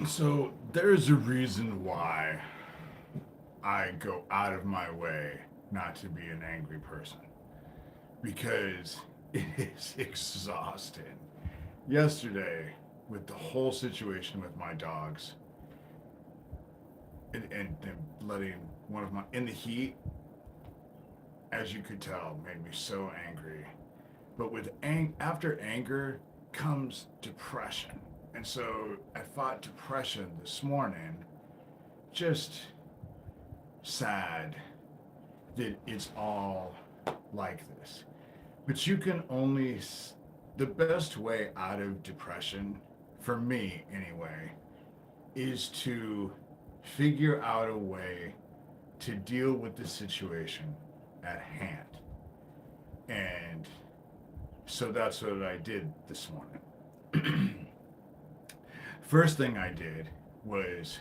So there's a reason why I go out of my way not to be an angry person because it is exhausting. Yesterday, with the whole situation with my dogs and letting one of my in the heat, as you could tell, made me so angry. But with after anger comes depression, and so I fought depression this morning. Just sad that it's all like this. But you can only, the best way out of depression, for me anyway, is to figure out a way to deal with the situation at hand. And so that's what I did this morning. First thing I did was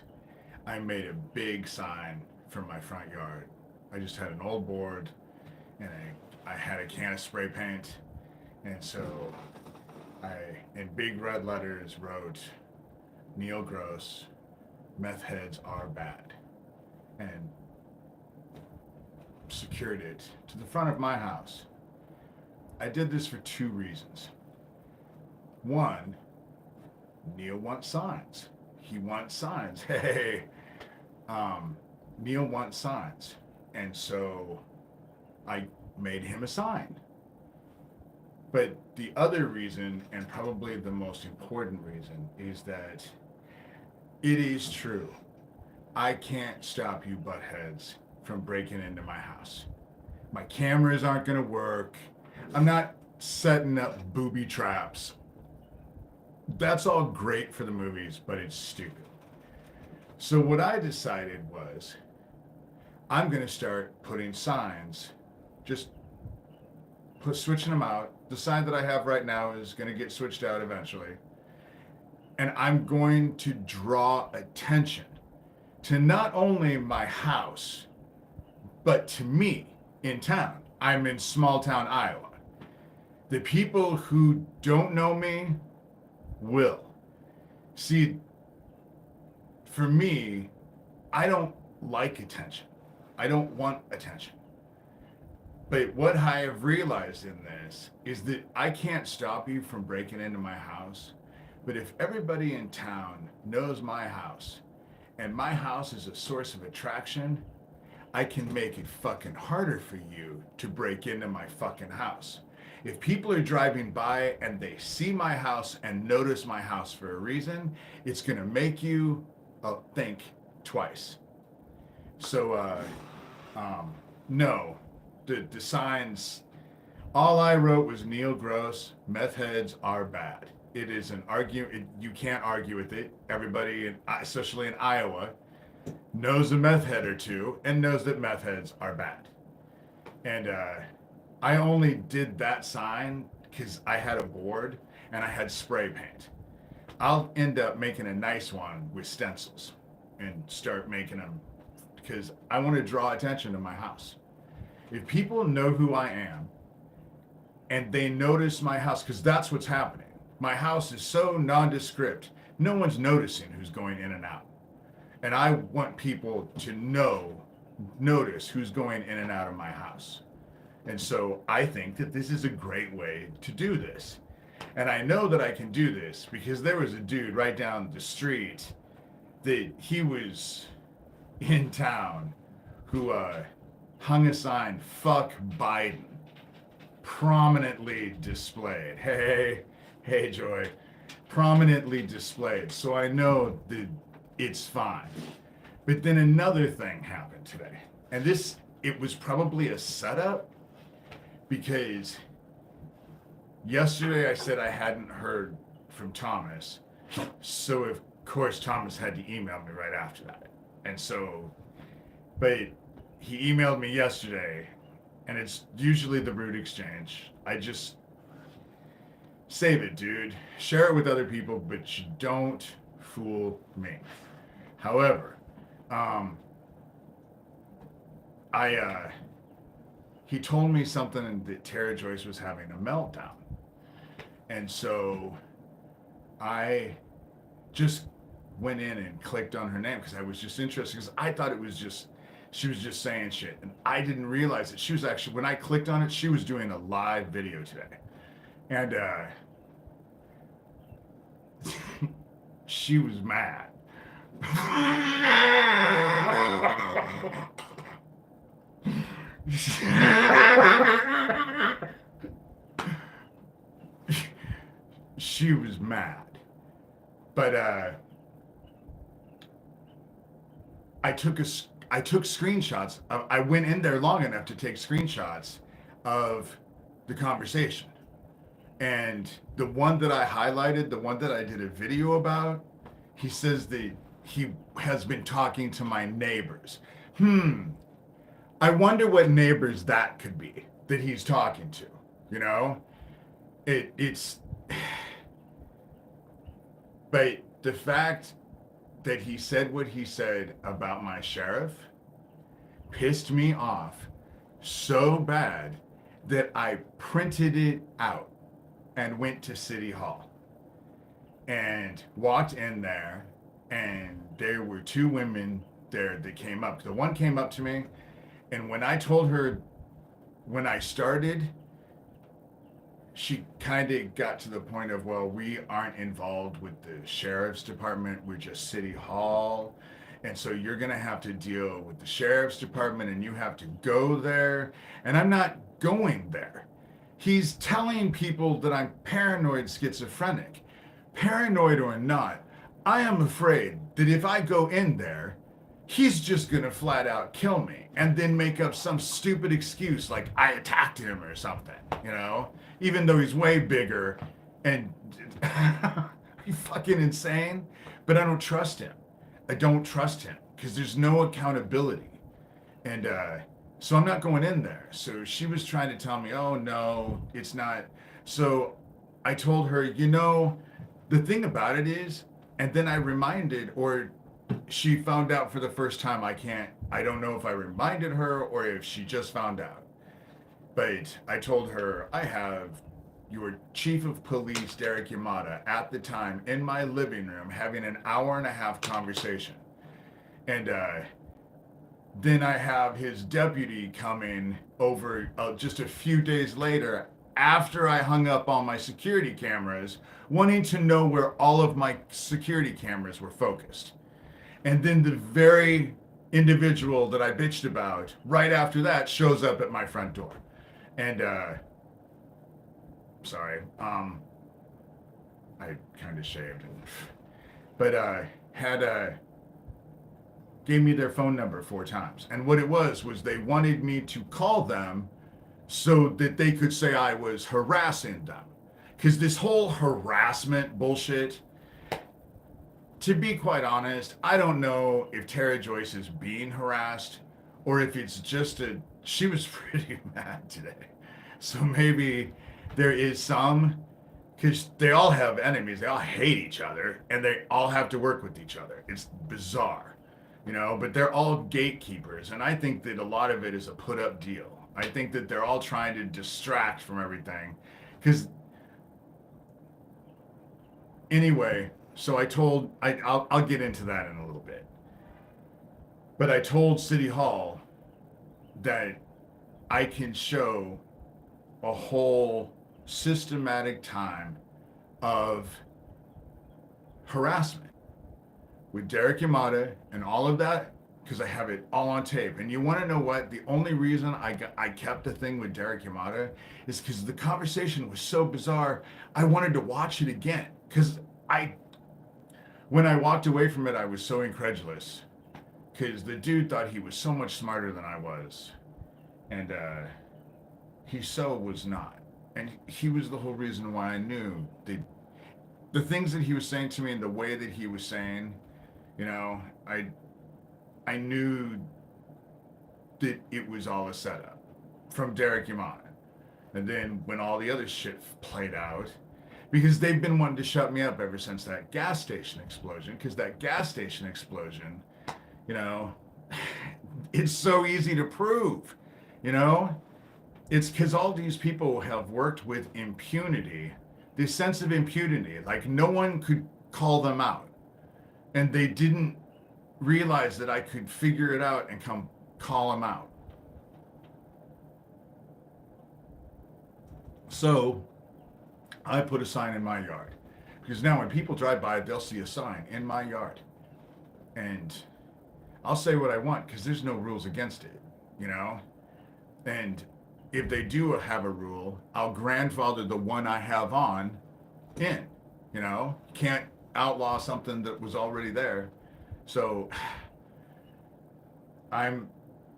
I made a big sign for my front yard. I just had an old board and I had a can of spray paint. And so I, in big red letters, wrote Neil Gross, meth heads are bad, and secured it to the front of my house. I did this for two reasons. One, Neil wants signs. He wants signs. Hey, Neil wants signs. And so I made him a sign. But the other reason, and probably the most important reason, is that it is true. I can't stop you buttheads from breaking into my house. My cameras aren't going to work. I'm not setting up booby traps. That's all great for the movies, but it's stupid. So what I decided was I'm going to start putting signs, just switching them out. The sign that I have right now is going to get switched out eventually. And I'm going to draw attention to not only my house, but to me in town. I'm in small town Iowa. The people who don't know me will. See, for me, I don't like attention. I don't want attention. But what I have realized in this is that I can't stop you from breaking into my house. But if everybody in town knows my house and my house is a source of attraction, I can make it fucking harder for you to break into my fucking house. If people are driving by and they see my house and notice my house for a reason, it's gonna make you think twice. So, no, the signs, all I wrote was Neil Gross, meth heads are bad. It is an argument, you can't argue with it. Everybody, especially in Iowa, knows a meth head or two and knows that meth heads are bad. And I only did that sign because I had a board and I had spray paint. I'll end up making a nice one with stencils and start making them because I want to draw attention to my house. If people know who I am and they notice my house, because that's what's happening. My house is so nondescript, no one's noticing who's going in and out. And I want people to notice who's going in and out of my house. And so I think that this is a great way to do this. And I know that I can do this because there was a dude right down the street that he was in town who hung a sign, fuck Biden, prominently displayed. Hey, Joy, prominently displayed. So I know that it's fine. But then another thing happened today. And it was probably a setup because yesterday I said I hadn't heard from Thomas. So of course Thomas had to email me right after that. And so, but he emailed me yesterday and it's usually the rude exchange. I just save it, dude. Share it with other people, but you don't fool me. However, he told me something that Tara Joyce was having a meltdown. And so I just went in and clicked on her name because I was just interested, because I thought it was just, she was just saying shit. And I didn't realize that she was actually, when I clicked on it, she was doing a live video today. And she was mad. She was mad. But I took screenshots. I went in there long enough to take screenshots of the conversation. And the one that I highlighted, the one that I did a video about, he says that he has been talking to my neighbors. I wonder what neighbors that could be that he's talking to, you know? It's... But the fact that he said what he said about my sheriff pissed me off so bad that I printed it out and went to City Hall and walked in there, and there were two women there that came up. The one came up to me, and when I told her when I started, she kind of got to the point of, well, we aren't involved with the sheriff's department, we're just City Hall, and so you're gonna have to deal with the sheriff's department and you have to go there, and I'm not going there. He's telling people that I'm paranoid schizophrenic. Paranoid or not, I am afraid that if I go in there, he's just gonna flat out kill me and then make up some stupid excuse like I attacked him or something, you know? Even though he's way bigger and he's fucking insane, but I don't trust him. I don't trust him because there's no accountability. And so I'm not going in there. So she was trying to tell me, oh no, it's not. So I told her, you know, the thing about it is, and then I reminded, or she found out for the first time, I don't know if I reminded her or if she just found out. But I told her, I have your chief of police, Derek Yamada, at the time in my living room having an hour-and-a-half conversation. And then I have his deputy coming over just a few days later after I hung up all my security cameras, wanting to know where all of my security cameras were focused. And then the very individual that I bitched about right after that shows up at my front door. And sorry, I kind of shaved, but gave me their phone number 4 times. And what it was they wanted me to call them so that they could say I was harassing them. Because this whole harassment bullshit, to be quite honest, I don't know if Tara Joyce is being harassed or if it's just she was pretty mad today. So maybe there is some, because they all have enemies, they all hate each other, and they all have to work with each other. It's bizarre, you know, but they're all gatekeepers, and I think that a lot of it is a put-up deal. I think that they're all trying to distract from everything, because anyway, so I'll get into that in a little bit, but I told City Hall that I can show a whole systematic time of harassment with Derek Yamada and all of that, because I have it all on tape. And you want to know what? The only reason I kept the thing with Derek Yamada is because the conversation was so bizarre. I wanted to watch it again, because when I walked away from it, I was so incredulous, because the dude thought he was so much smarter than I was, and he so was not. And he was the whole reason why I knew the things that he was saying to me and the way that he was saying, you know, I knew that it was all a setup from Derek Yamada. And then when all the other shit played out, because they've been wanting to shut me up ever since that gas station explosion, because that gas station explosion, you know, it's so easy to prove, you know? It's because all these people have worked with impunity, this sense of impunity, like no one could call them out. And they didn't realize that I could figure it out and come call them out. So I put a sign in my yard. Because now when people drive by, they'll see a sign in my yard. And I'll say what I want because there's no rules against it, you know? And if they do have a rule, I'll grandfather the one I have on in, you know? Can't outlaw something that was already there. So I'm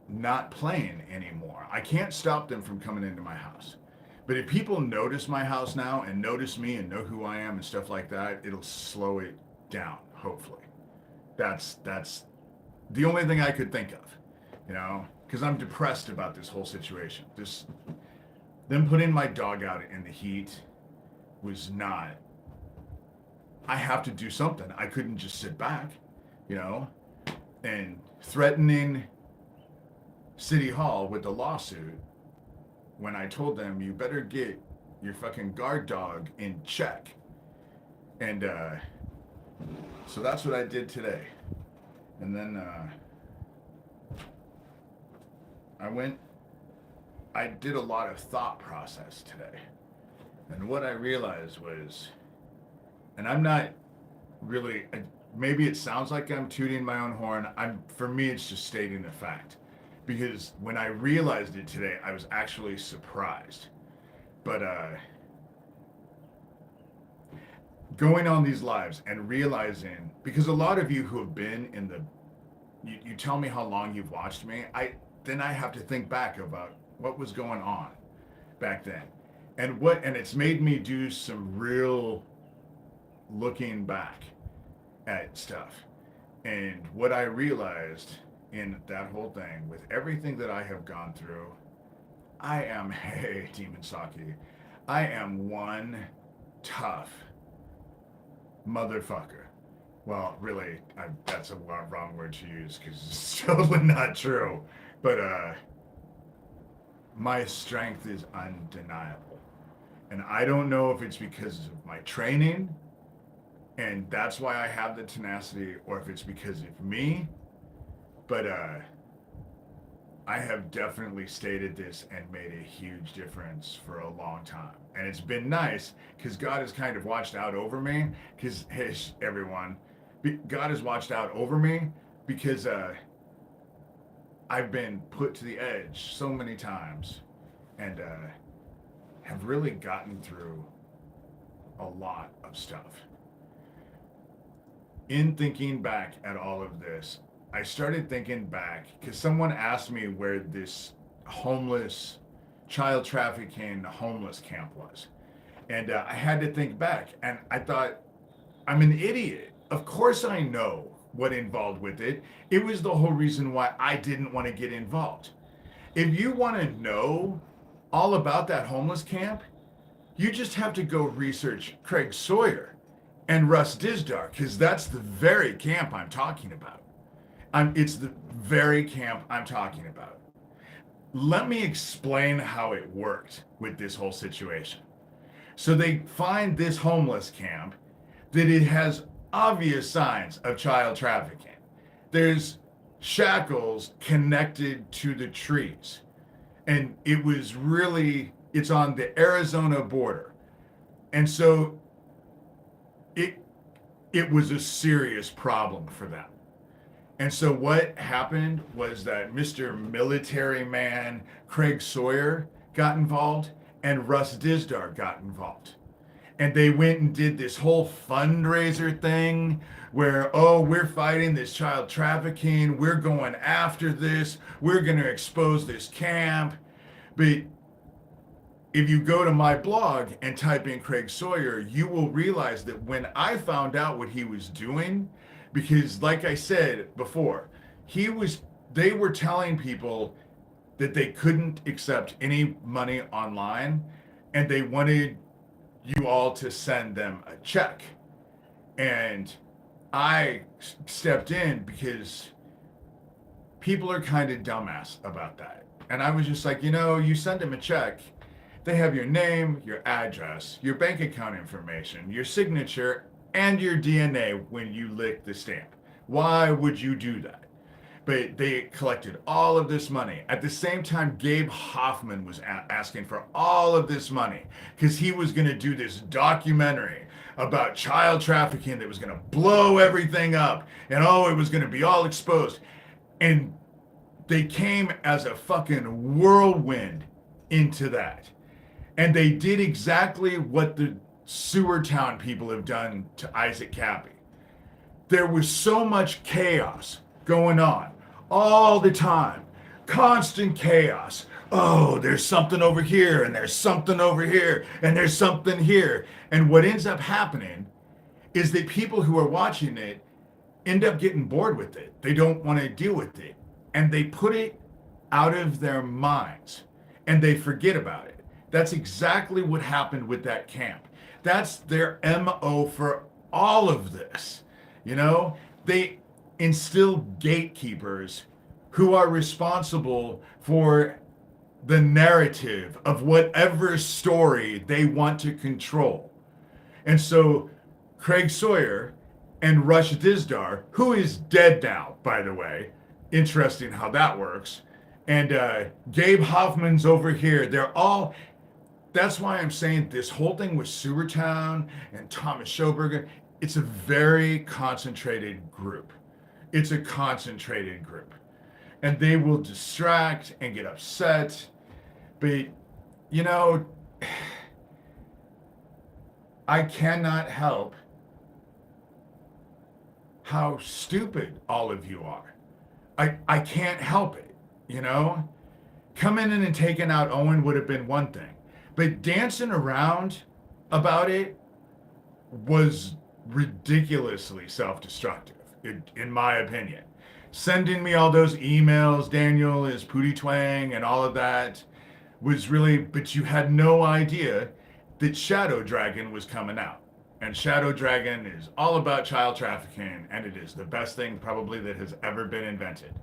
not playing anymore. I can't stop them from coming into my house. But if people notice my house now and notice me and know who I am and stuff like that, it'll slow it down, hopefully. That's the only thing I could think of, you know, because I'm depressed about this whole situation. Them putting my dog out in the heat was not. I have to do something. I couldn't just sit back, you know, and threatening City Hall with the lawsuit when I told them you better get your fucking guard dog in check. And so that's what I did today. And then I did a lot of thought process today. And what I realized was, and I'm not really, maybe it sounds like I'm tooting my own horn. For me, it's just stating a fact. Because when I realized it today, I was actually surprised. But going on these lives and realizing, because a lot of you who have been in the, you tell me how long you've watched me, then I have to think back about what was going on back then. And it's made me do some real looking back at stuff. And what I realized in that whole thing, with everything that I have gone through, I am, hey, Demon Saki, I am one tough motherfucker. Well, really, that's a wrong word to use because it's totally not true. But my strength is undeniable. And I don't know if it's because of my training, and that's why I have the tenacity, or if it's because of me. But I have definitely stated this and made a huge difference for a long time. And it's been nice because God has kind of watched out over me. Because, hey, everyone, God has watched out over me because I've been put to the edge so many times and have really gotten through a lot of stuff. In thinking back at all of this, I started thinking back because someone asked me where this homeless, child trafficking homeless camp was. And I had to think back, and I thought, I'm an idiot. Of course I know what involved with it. It was the whole reason why I didn't want to get involved. If you want to know all about that homeless camp, you just have to go research Craig Sawyer and Russ Dizdar, because that's the very camp I'm talking about. It's the very camp I'm talking about. Let me explain how it worked with this whole situation. So they find this homeless camp that it has obvious signs of child trafficking. There's shackles connected to the trees. And it's on the Arizona border. And so it was a serious problem for them. And so what happened was that Mr. Military Man Craig Sawyer got involved and Russ Dizdar got involved. And they went and did this whole fundraiser thing where, oh, we're fighting this child trafficking. We're going after this. We're going to expose this camp. But if you go to my blog and type in Craig Sawyer, you will realize that when I found out what he was doing, because like I said before, they were telling people that they couldn't accept any money online and they wanted you all to send them a check. And I stepped in because people are kind of dumbass about that. And I was just like, you send them a check, they have your name, your address, your bank account information, your signature, and your DNA when you lick the stamp. Why would you do that? But they collected all of this money. At the same time, Gabe Hoffman was asking for all of this money because he was going to do this documentary about child trafficking that was going to blow everything up. And oh, it was going to be all exposed. And they came as a fucking whirlwind into that. And they did exactly what the Sewer Town people have done to Issac Kappy. There was so much chaos going on all the time. Constant chaos. Oh, there's something over here, and there's something over here, and there's something here. And what ends up happening is that people who are watching it end up getting bored with it. They don't want to deal with it. And they put it out of their minds, and they forget about it. That's exactly what happened with that camp. That's their MO for all of this. You know, they instill gatekeepers who are responsible for the narrative of whatever story they want to control. And so Craig Sawyer and Rush Dizdar, who is dead now, by the way, interesting how that works, and Gabe Hoffman's over here, they're all, that's why I'm saying this whole thing with Sewertown and Thomas Schoberger, it's a very concentrated group. It's a concentrated group. And they will distract and get upset. But, you know, I cannot help how stupid all of you are. I can't help it, you know? Coming in and taking out Owen would have been one thing. But dancing around about it was ridiculously self-destructive, in my opinion. Sending me all those emails, Daniel is Pootie Twang and all of that was really, but you had no idea that Shadow Dragon was coming out. And Shadow Dragon is all about child trafficking, and it is the best thing probably that has ever been invented.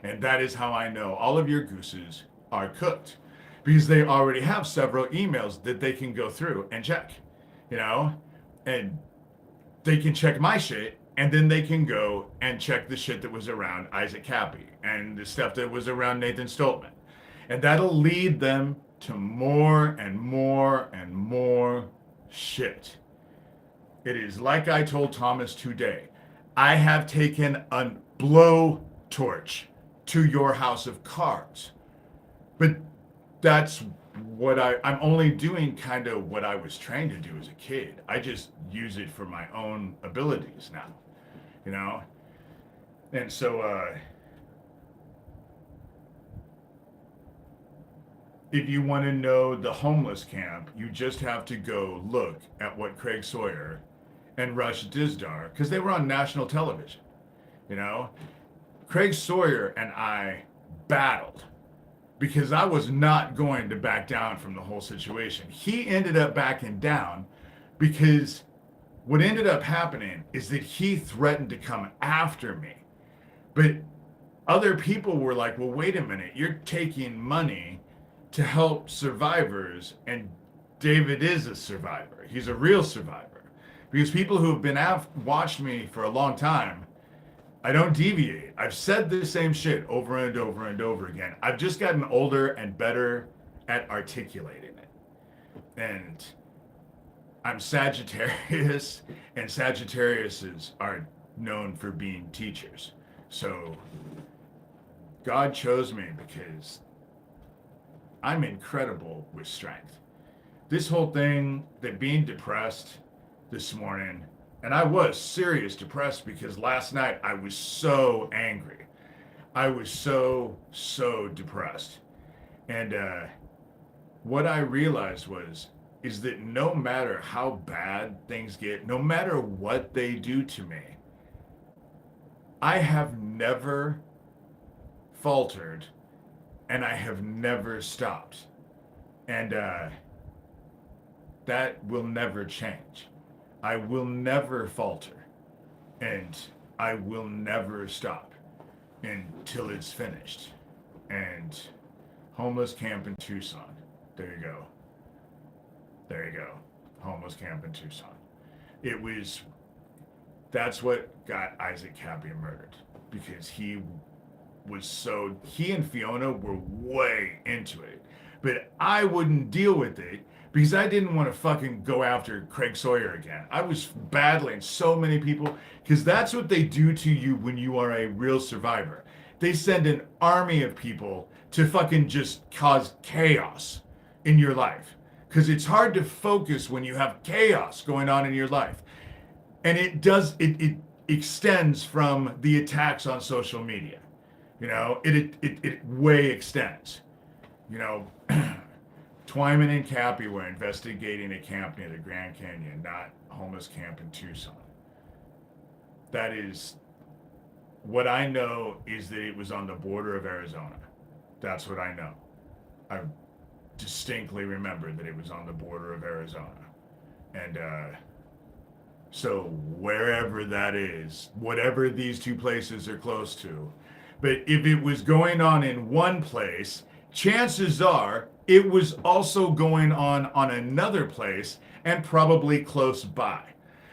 And that is how I know all of your gooses are cooked, because they already have several emails that they can go through and check, you know? And they can check my shit, and then they can go and check the shit that was around Issac Kappy and the stuff that was around Nathan Stoltman. And that'll lead them to more and more and more shit. It is like I told Thomas today. I have taken a blowtorch to your house of cards. But that's what I'm only doing kind of what I was trained to do as a kid. I just use it for my own abilities now, you know? And so, if you want to know the homeless camp, you just have to go look at what Craig Sawyer and Rush Dizdar, because they were on national television, you know? Craig Sawyer and I battled because I was not going to back down from the whole situation. He ended up backing down because what ended up happening is that he threatened to come after me. But other people were like, well, wait a minute, you're taking money to help survivors, and David is a survivor. He's a real survivor. Because people who have been watched me for a long time, I don't deviate. I've said the same shit over and over and over again. I've just gotten older and better at articulating it. And I'm Sagittarius, and Sagittariuses are known for being teachers. So God chose me because I'm incredible with strength. This whole thing, that being depressed this morning, and I was serious depressed because last night I was so angry. I was so depressed. And what I realized is that no matter how bad things get, no matter what they do to me, I have never faltered and I have never stopped. And that will never change. I will never falter, and I will never stop until it's finished. And homeless camp in Tucson. There you go. There you go. Homeless camp in Tucson. It was That's what got Issac Kappy murdered, because he and Fiona were way into it. But I wouldn't deal with it because I didn't want to fucking go after Craig Sawyer again. I was battling so many people, because that's what they do to you when you are a real survivor. They send an army of people to fucking just cause chaos in your life. Because it's hard to focus when you have chaos going on in your life. And it extends from the attacks on social media. You know, it way extends. You know, Twyman and Kappy were investigating a camp near the Grand Canyon, not a homeless camp in Tucson. That is, what I know is that it was on the border of Arizona. That's what I know. I distinctly remember that it was on the border of Arizona. And so wherever that is, whatever these two places are close to, but if it was going on in one place, chances are it was also going on another place, and probably close by.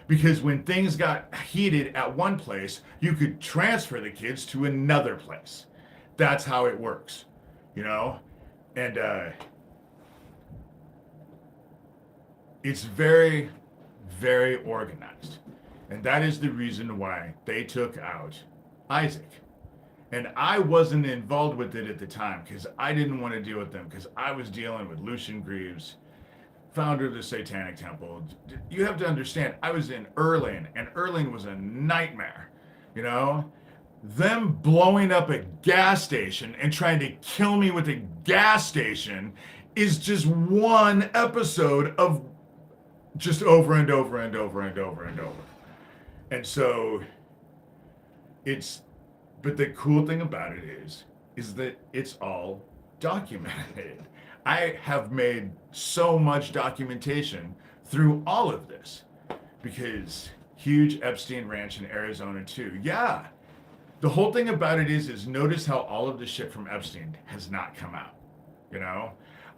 Because when things got heated at one place, you could transfer the kids to another place. That's how it works, you know? And it's very, very organized. And that is the reason why they took out Issac. And I wasn't involved with it at the time because I didn't want to deal with them, because I was dealing with Lucian Greaves, founder of the Satanic Temple. You have to understand, I was in Erling, and Erling was a nightmare, you know? Them blowing up a gas station and trying to kill me with a gas station is just one episode of just over and over and over and over and over. And so but the cool thing about it is that it's all documented. I have made so much documentation through all of this, because huge Epstein ranch in Arizona too. Yeah. The whole thing about it is notice how all of the shit from Epstein has not come out, you know?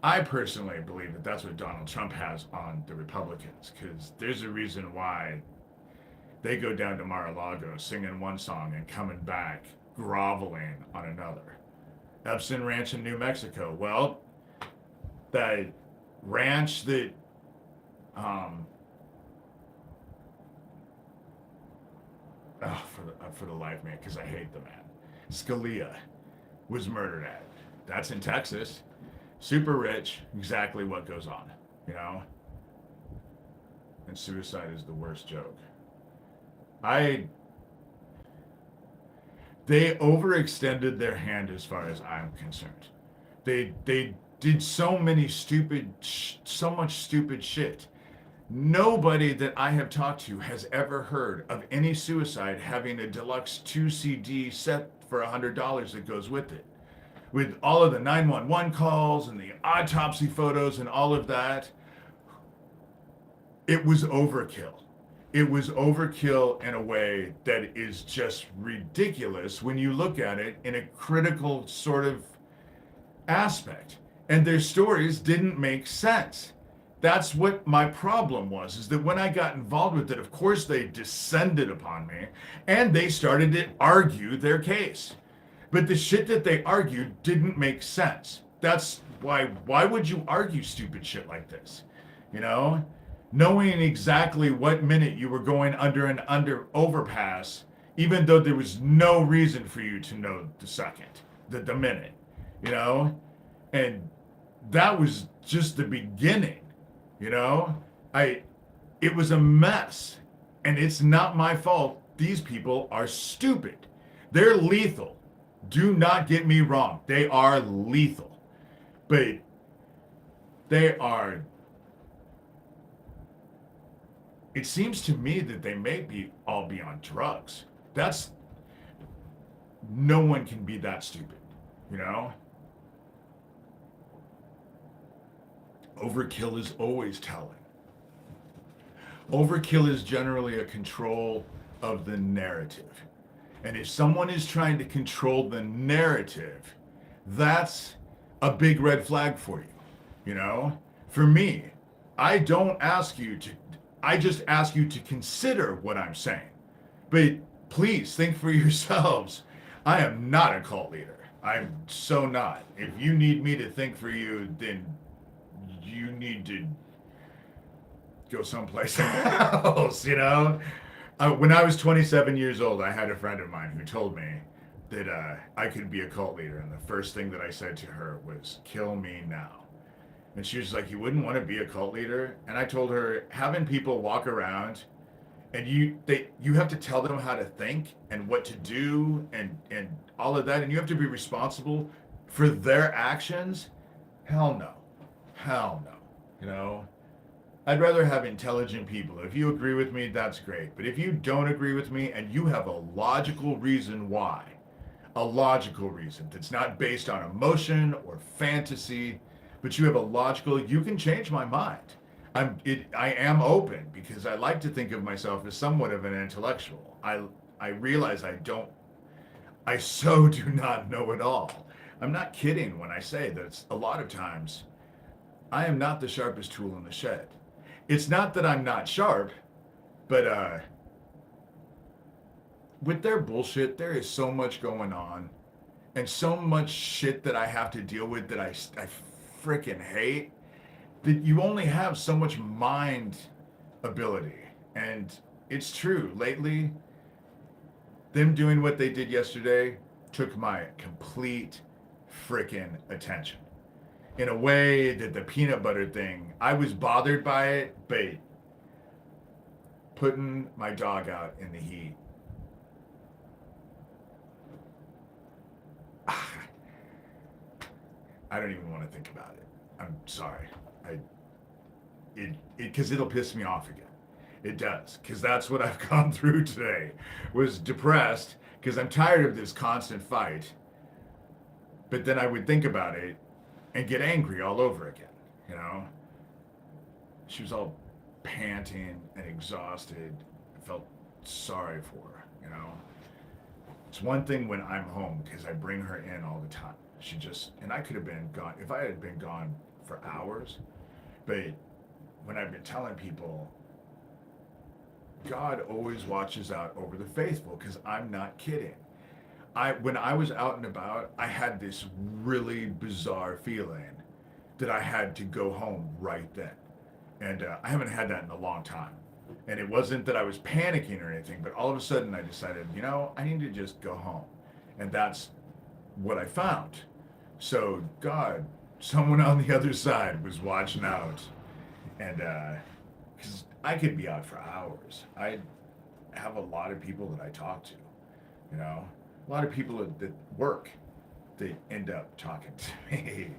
I personally believe that that's what Donald Trump has on the Republicans, because there's a reason why they go down to Mar-a-Lago singing one song and coming back groveling on another. Epstein Ranch in New Mexico. Well, that ranch that for the life, man, because I hate the man, Scalia was murdered at. That's in Texas. Super rich, exactly what goes on, you know? And suicide is the worst joke. They overextended their hand as far as I'm concerned. They did so much stupid shit. Nobody that I have talked to has ever heard of any suicide having a deluxe 2 CD set for $100 that goes with it. With all of the 911 calls and the autopsy photos and all of that, it was overkill. It was overkill in a way that is just ridiculous when you look at it in a critical sort of aspect. And their stories didn't make sense. That's what my problem was, is that when I got involved with it, of course they descended upon me and they started to argue their case. But the shit that they argued didn't make sense. That's why would you argue stupid shit like this? You know? Knowing exactly what minute you were going under an overpass, even though there was no reason for you to know the second, the minute, you know? And that was just the beginning, you know? It was a mess, and it's not my fault. These people are stupid. They're lethal. Do not get me wrong. They are lethal. But they are... It seems to me that they may all be on drugs. No one can be that stupid, you know? Overkill is always telling. Overkill is generally a control of the narrative. And if someone is trying to control the narrative, that's a big red flag for you, you know? For me, I just ask you to consider what I'm saying. But please think for yourselves. I am not a cult leader. I'm so not. If you need me to think for you, then you need to go someplace else, you know? When I was 27 years old, I had a friend of mine who told me that I could be a cult leader. And the first thing that I said to her was, kill me now. And she was like, you wouldn't want to be a cult leader? And I told her, having people walk around and you have to tell them how to think and what to do and all of that, and you have to be responsible for their actions. Hell no. Hell no. You know? I'd rather have intelligent people. If you agree with me, that's great. But if you don't agree with me and you have a logical reason why, a logical reason that's not based on emotion or fantasy, but you have a logical, you can change my mind. I am open because I like to think of myself as somewhat of an intellectual. I realize I so do not know it all. I'm not kidding when I say that a lot of times I am not the sharpest tool in the shed. It's not that I'm not sharp, but with their bullshit, there is so much going on and so much shit that I have to deal with that I freaking hate, that you only have so much mind ability. And it's true, lately, them doing what they did yesterday took my complete freaking attention. In a way that the peanut butter thing, I was bothered by it, but putting my dog out in the heat, I don't even want to think about it. I'm sorry. Because it'll piss me off again. It does, because that's what I've gone through today. Was depressed because I'm tired of this constant fight. But then I would think about it and get angry all over again, you know? She was all panting and exhausted. I felt sorry for her, you know? It's one thing when I'm home because I bring her in all the time. And I could have been gone, if I had been gone for hours, but when I've been telling people, God always watches out over the faithful, because I'm not kidding. When I was out and about, I had this really bizarre feeling that I had to go home right then. And I haven't had that in a long time. And it wasn't that I was panicking or anything, but all of a sudden I decided, I need to just go home. And that's what I found. So God, someone on the other side was watching out. And because I could be out for hours. I have a lot of people that I talk to, a lot of people that work, they end up talking to me,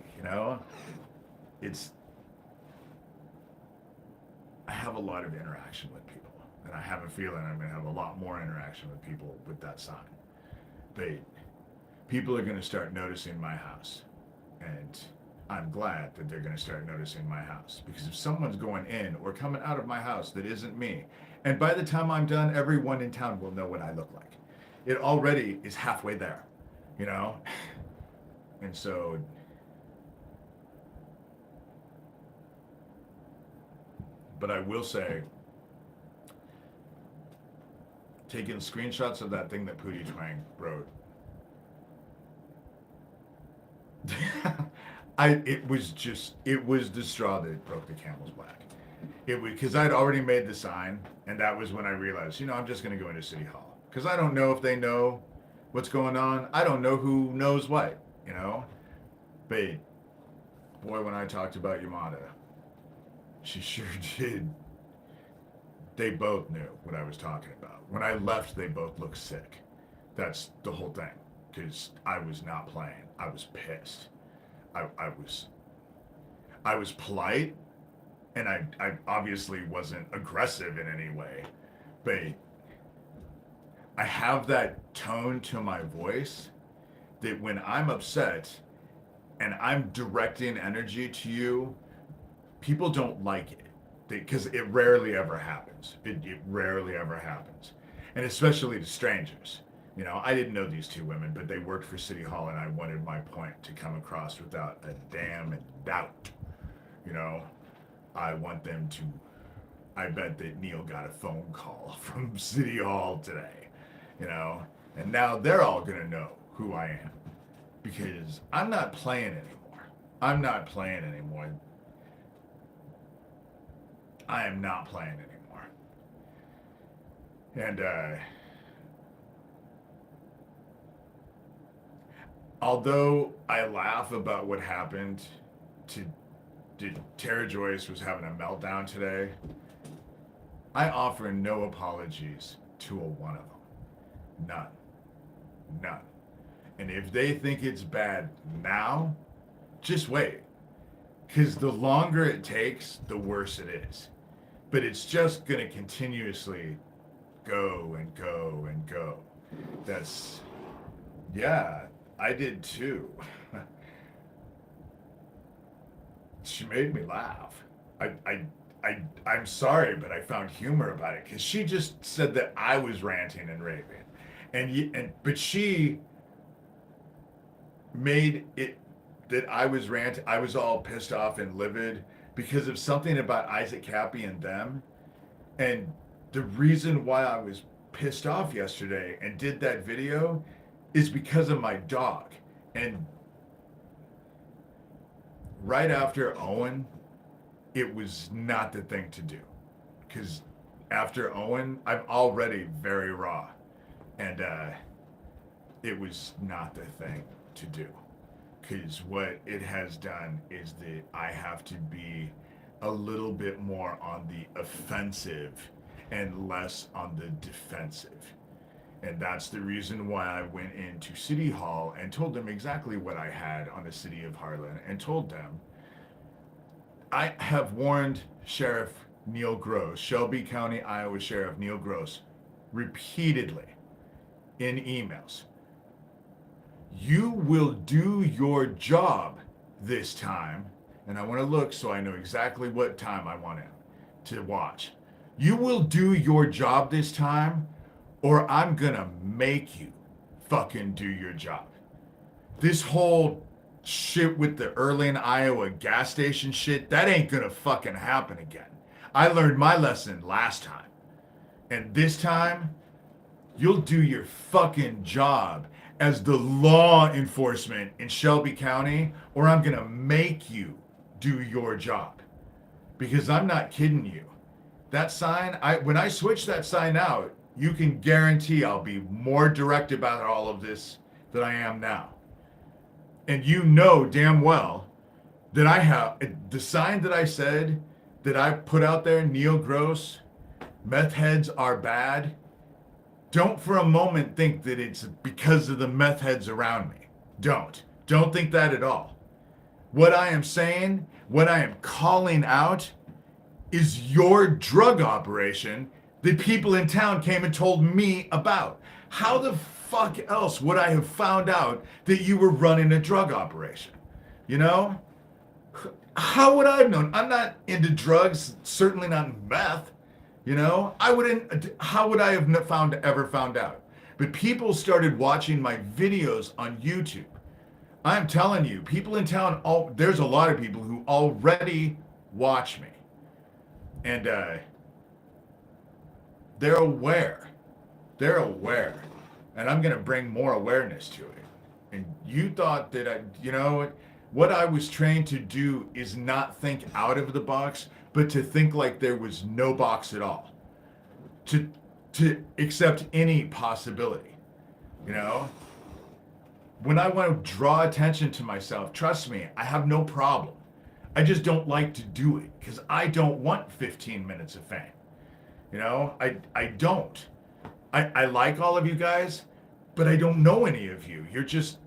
I have a lot of interaction with people, and I have a feeling I'm going to have a lot more interaction with people with that sign. But people are going to start noticing my house, and I'm glad that they're going to start noticing my house, because if someone's going in or coming out of my house that isn't me, and by the time I'm done, everyone in town will know what I look like. It already is halfway there, And so, but I will say, taking screenshots of that thing that Pootie Twang wrote, it was the straw that broke the camel's back. It was because I'd already made the sign, and that was when I realized, I'm just going to go into City Hall. Because I don't know if they know what's going on. I don't know who knows what, But, boy, when I talked about Yamada, she sure did. They both knew what I was talking about. When I left, they both looked sick. That's the whole thing. Because I was not playing. I was pissed. I was polite, and I obviously wasn't aggressive in any way. But I have that tone to my voice that when I'm upset and I'm directing energy to you, people don't like it, because it rarely ever happens. It rarely ever happens. And especially to strangers. I didn't know these two women, but they worked for City Hall, and I wanted my point to come across without a damn doubt. I want them to. I bet that Neil got a phone call from City Hall today. you know, and now they're all gonna know who I am because I'm not playing anymore. I'm not playing anymore. I am not playing anymore. And although I laugh about what happened to Tara Joyce was having a meltdown today, I offer no apologies to a one of them. None. None. And if they think it's bad now, just wait. Because the longer it takes, the worse it is. But it's just going to continuously go and go and go. That's, yeah, I did too. She made me laugh. I'm sorry, but I found humor about it because she just said that I was ranting and raving, but she made it that I was ranting. I was all pissed off and livid because of something about Issac, Kappy, and them. And the reason why I was pissed off yesterday and did that video is because of my dog. And right after Owen, it was not the thing to do. Because after Owen, I'm already very raw. And it was not the thing to do. Because what it has done is that I have to be a little bit more on the offensive and less on the defensive. And that's the reason why I went into City Hall and told them exactly what I had on the city of Harlan and told them, I have warned Sheriff Neil Gross, Shelby County, Iowa Sheriff Neil Gross, repeatedly in emails. You will do your job this time. And I want to look so I know exactly what time I want him to watch. You will do your job this time, or I'm going to make you fucking do your job. This whole shit with the Erling, Iowa gas station shit, that ain't going to fucking happen again. I learned my lesson last time. And this time, you'll do your fucking job as the law enforcement in Shelby County, or I'm going to make you do your job. Because I'm not kidding you. That sign, when I switch that sign out, you can guarantee I'll be more direct about all of this than I am now. And you know damn well that I have the sign that I said that I put out there, Neil Gross, meth heads are bad. Don't for a moment think that it's because of the meth heads around me. Don't think that at all. What I am saying, what I am calling out is your drug operation that people in town came and told me about. How the fuck else would I have found out that you were running a drug operation? You know? How would I have known? I'm not into drugs, certainly not meth. You know, how would I have ever found out? But people started watching my videos on YouTube. I'm telling you, people in town, there's a lot of people who already watch me. And they're aware. And I'm going to bring more awareness to it. And you thought that, what I was trained to do is not think out of the box, but to think like there was no box at all. To accept any possibility, When I want to draw attention to myself, trust me, I have no problem. I just don't like to do it because I don't want 15 minutes of fame. I don't. I like all of you guys, but I don't know any of you. You're just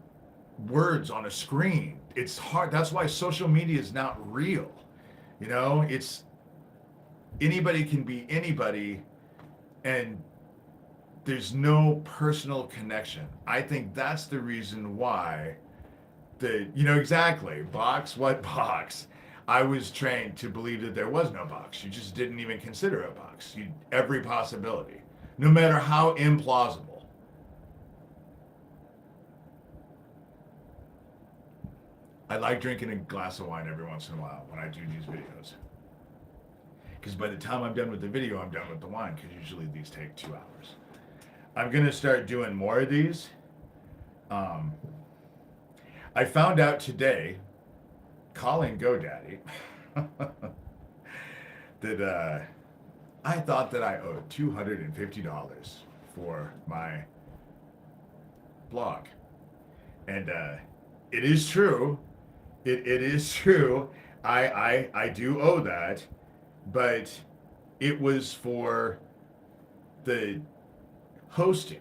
words on a screen. It's hard. That's why social media is not real. It's anybody can be anybody, and there's no personal connection. I think that's the reason why exactly. Box, what box? I was trained to believe that there was no box. You just didn't even consider a box. Every possibility, no matter how implausible. I like drinking a glass of wine every once in a while when I do these videos. Because by the time I'm done with the video, I'm done with the wine, because usually these take 2 hours. I'm going to start doing more of these. Um, I found out today, calling GoDaddy, that I thought that I owed $250 for my blog. And it is true. It is true. I do owe that, but it was for the hosting.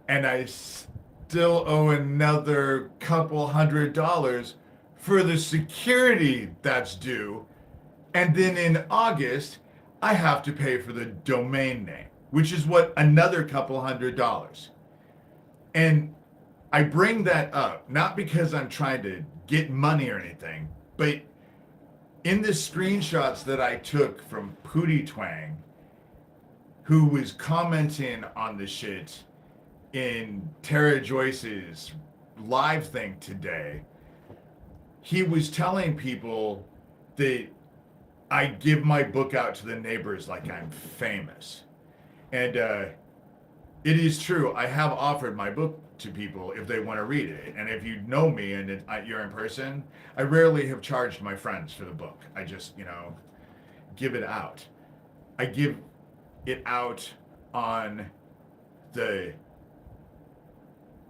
And I still owe another couple $100 for the security that's due. And then in August, I have to pay for the domain name, which is what another couple $100. And I bring that up not because I'm trying to get money or anything, but in the screenshots that I took from Pootie Twang, who was commenting on the shit in Tara Joyce's live thing today, he was telling people that I give my book out to the neighbors like I'm famous. And it is true. I have offered my book to people if they want to read it. And if you know me and you're in person, I rarely have charged my friends for the book. I just, give it out. I give it out on the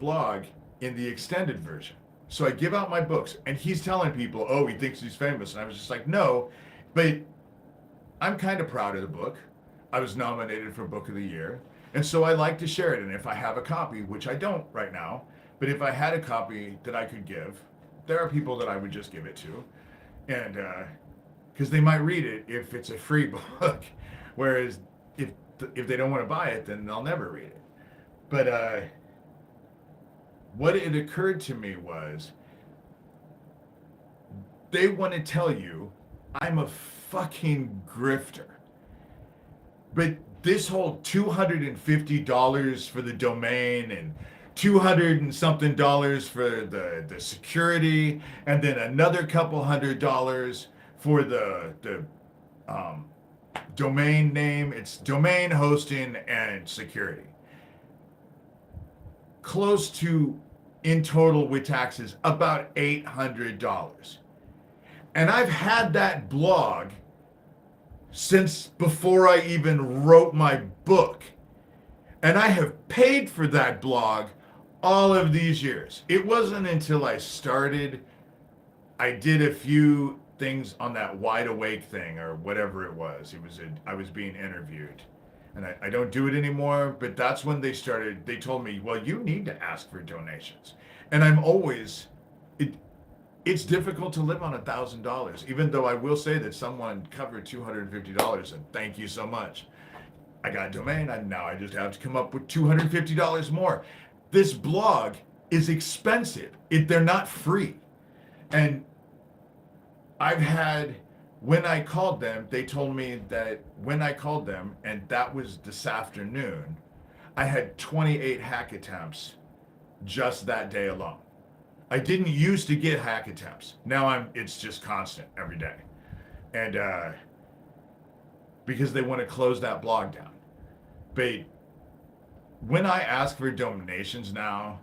blog in the extended version. So I give out my books, and he's telling people, oh, he thinks he's famous. And I was just like, no, but I'm kind of proud of the book. I was nominated for Book of the Year. And so I like to share it. And if I have a copy, which I don't right now, but if I had a copy that I could give, there are people that I would just give it to. And because they might read it if it's a free book. Whereas if they don't want to buy it, then they'll never read it. But what it occurred to me was they want to tell you I'm a fucking grifter. But this whole $250 for the domain and $200 and something for the security, and then another couple $100 for the domain name. It's domain hosting and security. Close to, in total with taxes, about $800. And I've had that blog since before I even wrote my book. And I have paid for that blog all of these years. It wasn't until I started, I did a few things on that Wide Awake thing or whatever it was. I was being interviewed. And I don't do it anymore, but that's when they told me, well, you need to ask for donations. And I'm always, it's difficult to live on $1,000, even though I will say that someone covered $250, and thank you so much. I got a domain, and now I just have to come up with $250 more. This blog is expensive. They're not free. And I've had, when I called them, they told me that when I called them, and that was this afternoon, I had 28 hack attempts just that day alone. I didn't used to get hack attempts. Now it's just constant every day. And because they want to close that blog down. But when I ask for donations now,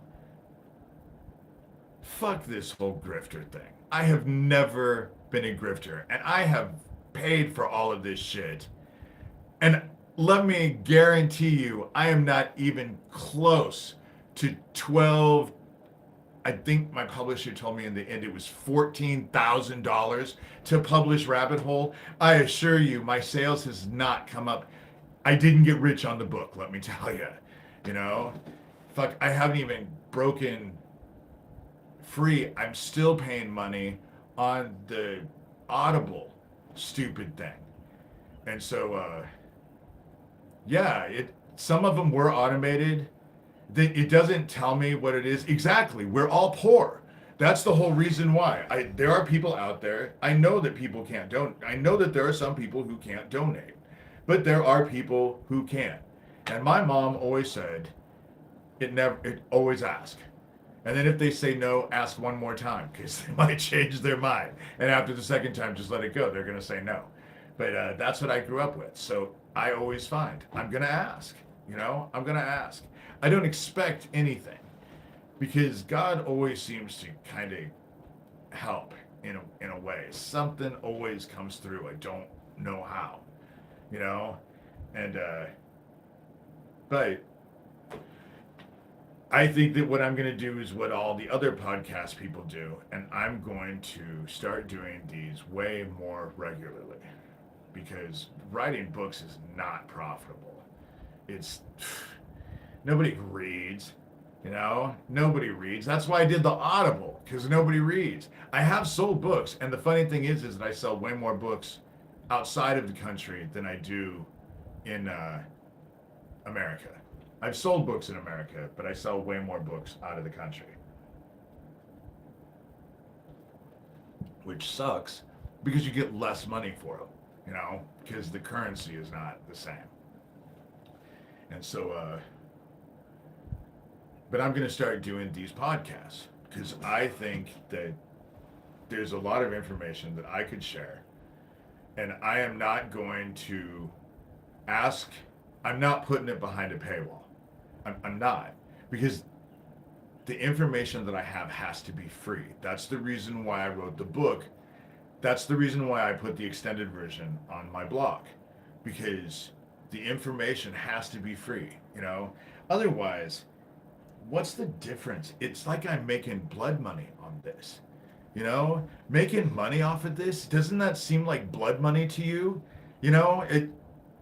fuck this whole grifter thing. I have never been a grifter, and I have paid for all of this shit. And let me guarantee you, I am not even close to 12. I think my publisher told me in the end it was $14,000 to publish Rabbit Hole. I assure you, my sales has not come up. I didn't get rich on the book, let me tell you. Fuck, I haven't even broken free. I'm still paying money on the Audible stupid thing. And so, some of them were automated. It doesn't tell me what it is. Exactly. We're all poor. That's the whole reason why. There are people out there. I know that people can't donate. I know that there are some people who can't donate. But there are people who can. And my mom always said, always ask. And then if they say no, ask one more time, because they might change their mind. And after the second time, just let it go. They're going to say no. But that's what I grew up with. So I always find I'm going to ask. You know, I'm going to ask. I don't expect anything because God always seems to kind of help in a way. Something always comes through. I don't know how, you know? And, but I think that what I'm going to do is what all the other podcast people do, and I'm going to start doing these way more regularly because writing books is not profitable. It's nobody reads, you know? Nobody reads. That's why I did the Audible, because nobody reads. I have sold books, and the funny thing is that I sell way more books outside of the country than I do in America. I've sold books in America, but I sell way more books out of the country. Which sucks because you get less money for them, you know, because the currency is not the same. And so, but I'm going to start doing these podcasts because I think that there's a lot of information that I could share. And I am not going to ask, I'm not putting it behind a paywall. I'm not. Because the information that I have has to be free. That's the reason why I wrote the book. That's the reason why I put the extended version on my blog. Because the information has to be free, you know? Otherwise, what's the difference? It's like I'm making blood money on this. You know, making money off of this, doesn't that seem like blood money to you? You know,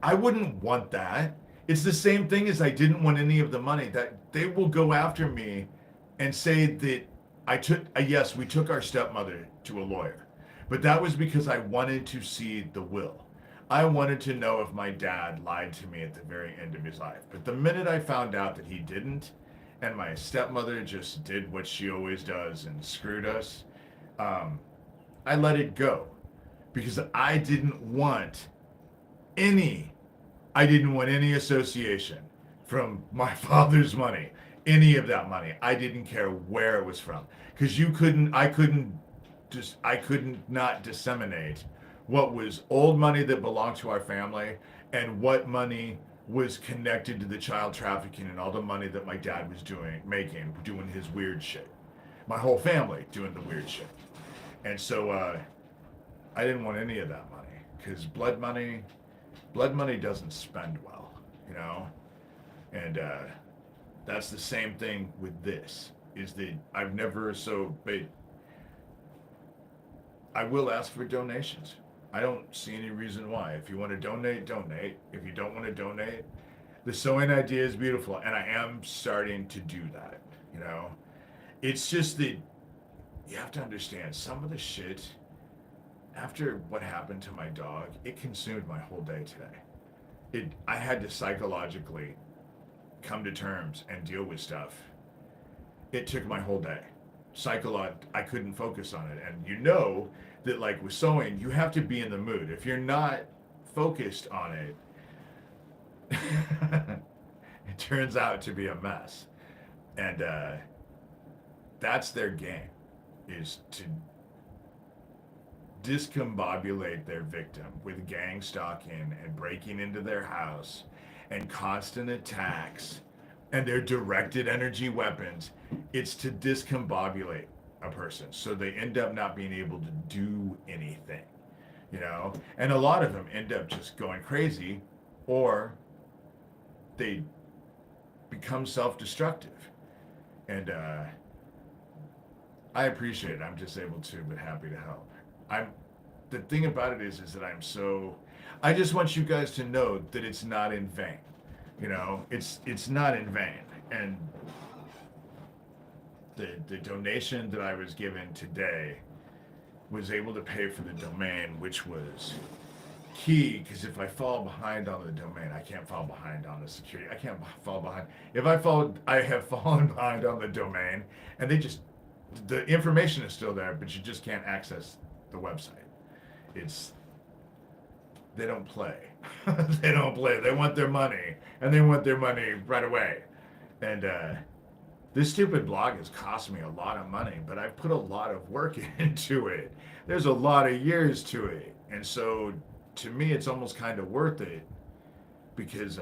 I wouldn't want that. It's the same thing as I didn't want any of the money. That they will go after me and say that yes, we took our stepmother to a lawyer. But that was because I wanted to see the will. I wanted to know if my dad lied to me at the very end of his life. But the minute I found out that he didn't, and my stepmother just did what she always does and screwed us, I let it go because I didn't want any association from my father's money, any of that money. I didn't care where it was from because I couldn't not disseminate what was old money that belonged to our family and what money was connected to the child trafficking and all the money that my dad was doing his weird shit. My whole family doing the weird shit. And so I didn't want any of that money because blood money doesn't spend well, you know? And that's the same thing with this, is that but I will ask for donations. I don't see any reason why. If you want to donate, donate. If you don't want to donate, the sewing idea is beautiful, and I am starting to do that, you know? It's just that you have to understand some of the shit after what happened to my dog, it consumed my whole day today. I had to psychologically come to terms and deal with stuff. It took my whole day. I couldn't focus on it. And you know that like with sewing, you have to be in the mood. If you're not focused on it, it turns out to be a mess. And that's their game, is to discombobulate their victim with gang stalking and breaking into their house and constant attacks and their directed energy weapons. It's to discombobulate a person so they end up not being able to do anything, you know? And a lot of them end up just going crazy, or they become self-destructive. And I appreciate it. I'm disabled too, but happy to help. The thing about it is that I just want you guys to know that it's not in vain. You know, it's not in vain. And the donation that I was given today was able to pay for the domain, which was key, because if I fall behind on the domain, I can't fall behind on the security. I can't fall behind. I have fallen behind on the domain, and the information is still there, but you just can't access the website. They don't play. They don't play. They want their money, and they want their money right away. And this stupid blog has cost me a lot of money, but I've put a lot of work into it. There's a lot of years to it. And so to me, it's almost kind of worth it because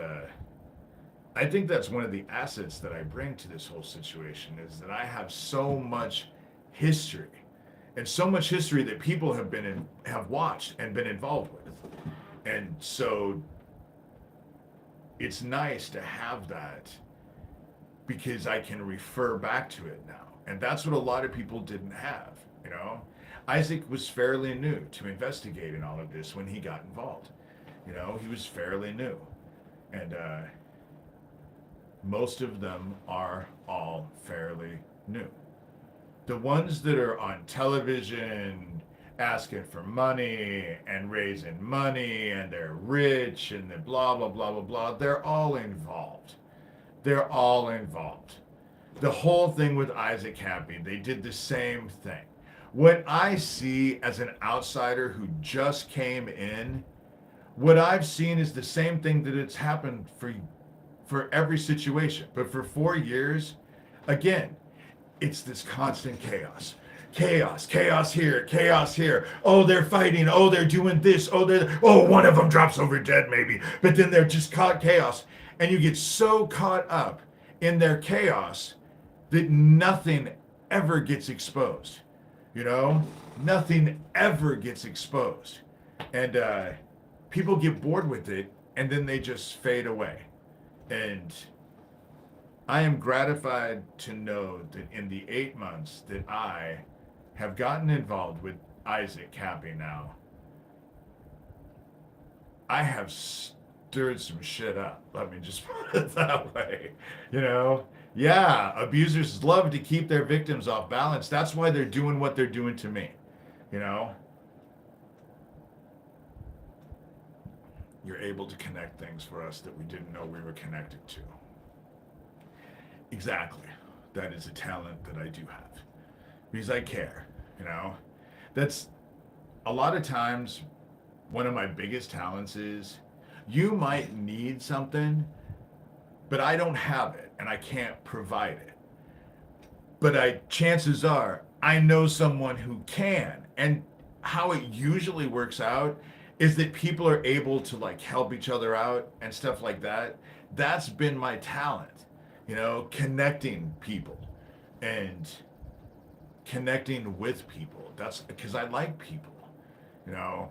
I think that's one of the assets that I bring to this whole situation is that I have so much history and so much history that people have watched and been involved with. And so it's nice to have that because I can refer back to it now. And that's what a lot of people didn't have, you know? Isaac was fairly new to investigating all of this when he got involved. You know, he was fairly new. And most of them are all fairly new. The ones that are on television asking for money and raising money and they're rich and the blah, blah, blah, blah, blah, they're all involved. They're all involved. The whole thing with Issac Kappy, they did the same thing. What I see as an outsider who just came in, what I've seen is the same thing that it's happened for every situation. But for 4 years, again, it's this constant chaos. Chaos, chaos here, chaos here. Oh, they're fighting. Oh, they're doing this. Oh, one of them drops over dead maybe. But then they're just caught chaos. And you get so caught up in their chaos that nothing ever gets exposed. You know, nothing ever gets exposed. And people get bored with it and then they just fade away. And I am gratified to know that in the 8 months that I have gotten involved with Issac Kappy now, I have stirred some shit up. Let me just put it that way. You know? Yeah, abusers love to keep their victims off balance. That's why they're doing what they're doing to me. You know? You're able to connect things for us that we didn't know we were connected to. Exactly. That is a talent that I do have. Because I care, you know? That's a lot of times one of my biggest talents is you might need something, but I don't have it and I can't provide it. But chances are I know someone who can. And how it usually works out is that people are able to like help each other out and stuff like that. That's been my talent, you know, connecting people and connecting with people. That's because I like people, you know.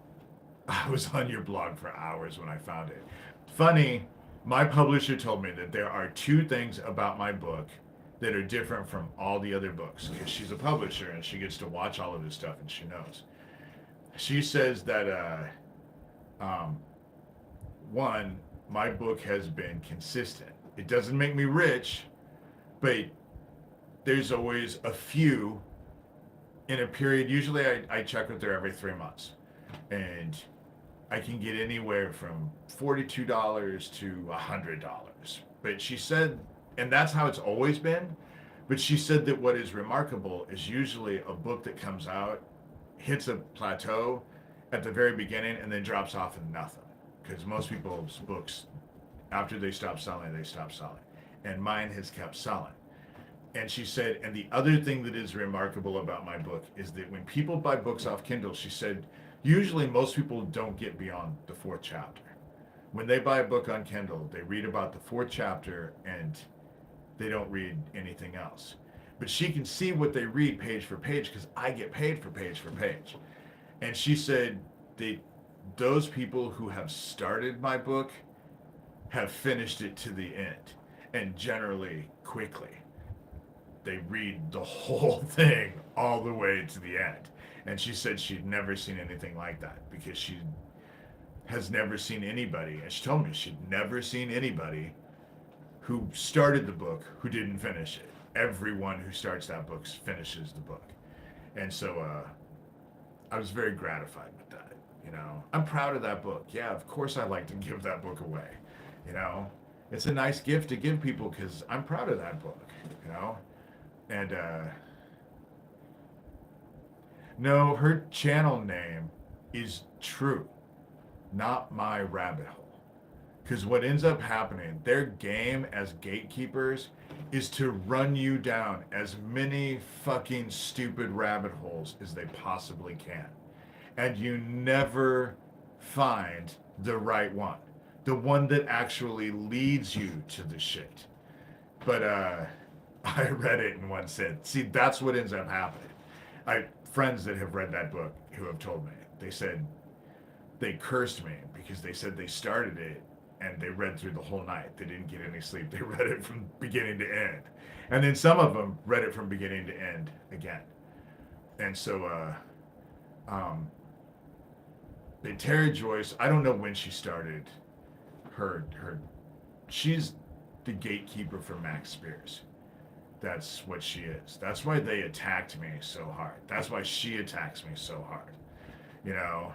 I was on your blog for hours when I found it. Funny, my publisher told me that there are 2 things about my book that are different from all the other books because she's a publisher and she gets to watch all of this stuff and she knows. She says that one, my book has been consistent. It doesn't make me rich, but there's always a few in a period. Usually I check with her every 3 months. And I can get anywhere from $42 to $100. But she said, and that's how it's always been, but she said that what is remarkable is usually a book that comes out, hits a plateau at the very beginning, and then drops off in nothing. Because most people's books, after they stop selling, they stop selling. And mine has kept selling. And she said, and the other thing that is remarkable about my book is that when people buy books off Kindle, she said, usually most people don't get beyond the 4th chapter. When they buy a book on Kindle, they read about the 4th chapter and they don't read anything else. But she can see what they read page for page because I get paid for page. And she said those people who have started my book have finished it to the end, and generally quickly. They read the whole thing all the way to the end. And she said she'd never seen anything like that because she has never seen anybody, and she told me she'd never seen anybody who started the book who didn't finish it. Everyone who starts that book finishes the book. And so I was very gratified with that, you know. I'm proud of that book. Yeah, of course I like to give that book away, you know. It's a nice gift to give people because I'm proud of that book, you know. And no, her channel name is True, not my rabbit hole. Because what ends up happening, their game as gatekeepers is to run you down as many fucking stupid rabbit holes as they possibly can. And you never find the right one. the one that actually leads you to the shit. But I read it in one sitting. See, that's what ends up happening. I friends that have read that book who have told me, they said they cursed me because they said they started it and they read through the whole night. They didn't get any sleep. They read it from beginning to end. And then some of them read it from beginning to end again. And so um but Terry Joyce, I don't know when she started her she's the gatekeeper for Max Spears. That's what she is. That's why they attacked me so hard. That's why she attacks me so hard. You know,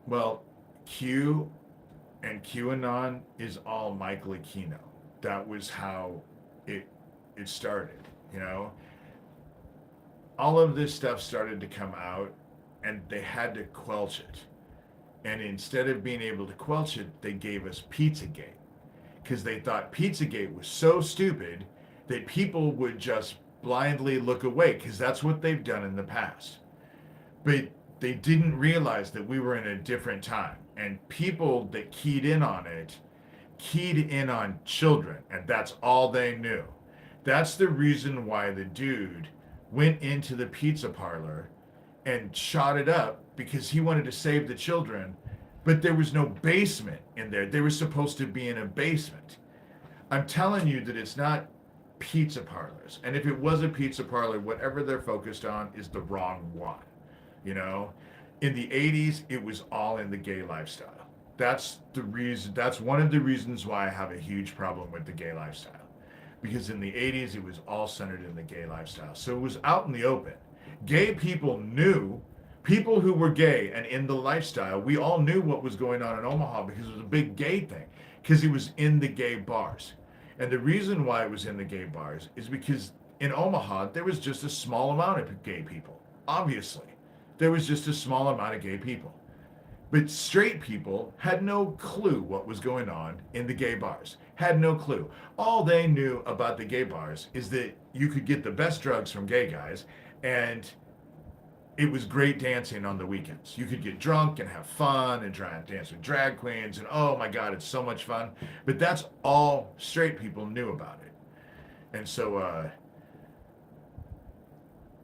well, Q and QAnon is all Michael Aquino. That was how it it started. You know, all of this stuff started to come out, and they had to quelch it. And instead of being able to quelch it, they gave us Pizzagate because they thought Pizzagate was so stupid that people would just blindly look away because that's what they've done in the past. But they didn't realize that we were in a different time, and people that keyed in on children, and that's all they knew. That's the reason why the dude went into the pizza parlor and shot it up, because he wanted to save the children, but there was no basement in there. They were supposed to be in a basement. I'm telling you that it's not pizza parlors. And if it was a pizza parlor, whatever they're focused on is the wrong one. You know, in the 80s, it was all in the gay lifestyle. That's the reason, that's one of the reasons why I have a huge problem with the gay lifestyle. Because in the 80s, it was all centered in the gay lifestyle. So it was out in the open. Gay people knew, people who were gay and in the lifestyle, we all knew what was going on in Omaha because it was a big gay thing, because it was in the gay bars. And the reason why it was in the gay bars is because in Omaha, there was just a small amount of gay people. Obviously, there was just a small amount of gay people. But straight people had no clue what was going on in the gay bars. Had no clue. All they knew about the gay bars is that you could get the best drugs from gay guys, and it was great dancing on the weekends. You could get drunk and have fun and try and dance with drag queens, and oh my God, it's so much fun. But that's all straight people knew about it. And so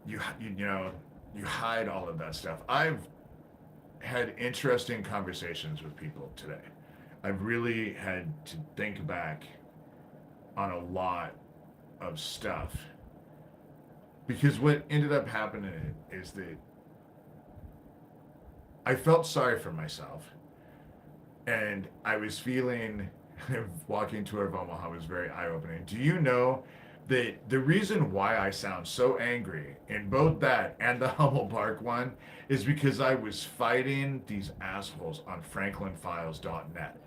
you hide all of that stuff. I've had interesting conversations with people today. I've really had to think back on a lot of stuff, because what ended up happening is that I felt sorry for myself, and I was feeling walking tour of Omaha was very eye-opening. Do you know that the reason why I sound so angry in both that and the Hummel Park one is because I was fighting these assholes on franklinfiles.net,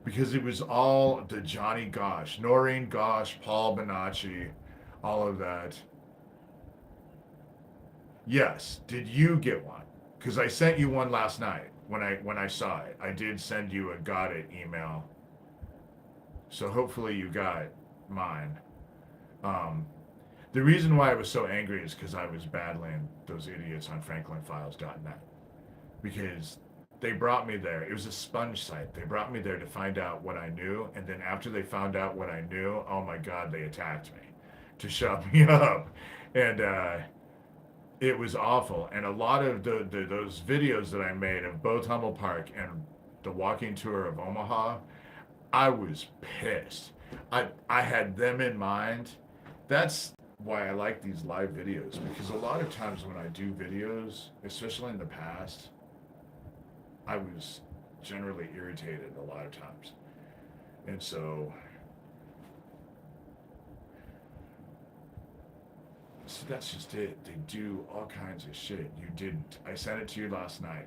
because it was all the Johnny Gosh, Noreen Gosh, Paul Bonacci, all of that. Yes, did you get one? Because I sent you one last night when I saw it. I did send you a got it email, so hopefully you got mine. The reason why I was so angry is because I was battling those idiots on franklinfiles.net, because they brought me there. It was a sponge site. They brought me there to find out what I knew, and then after they found out what I knew, oh my God, they attacked me to shut me up. And it was awful. And a lot of those videos that I made of both Hummel Park and the walking tour of Omaha, I was pissed. I had them in mind. That's why I like these live videos, because a lot of times when I do videos, especially in the past, I was generally irritated a lot of times. And so that's just it. They do all kinds of shit. You didn't. I sent it to you last night.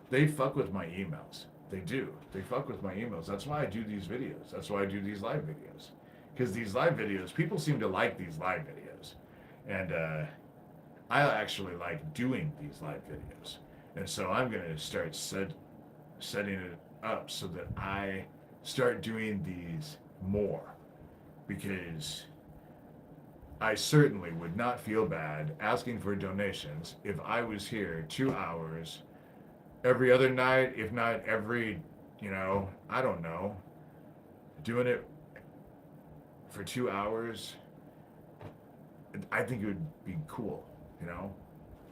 They fuck with my emails. They do. They fuck with my emails. That's why I do these videos. That's why I do these live videos. Because these live videos, people seem to like these live videos. And I actually like doing these live videos. And so I'm going to start setting it up so that I start doing these more. Because I certainly would not feel bad asking for donations if I was here 2 hours every other night, if not every, I don't know, doing it for 2 hours, I think it would be cool, you know?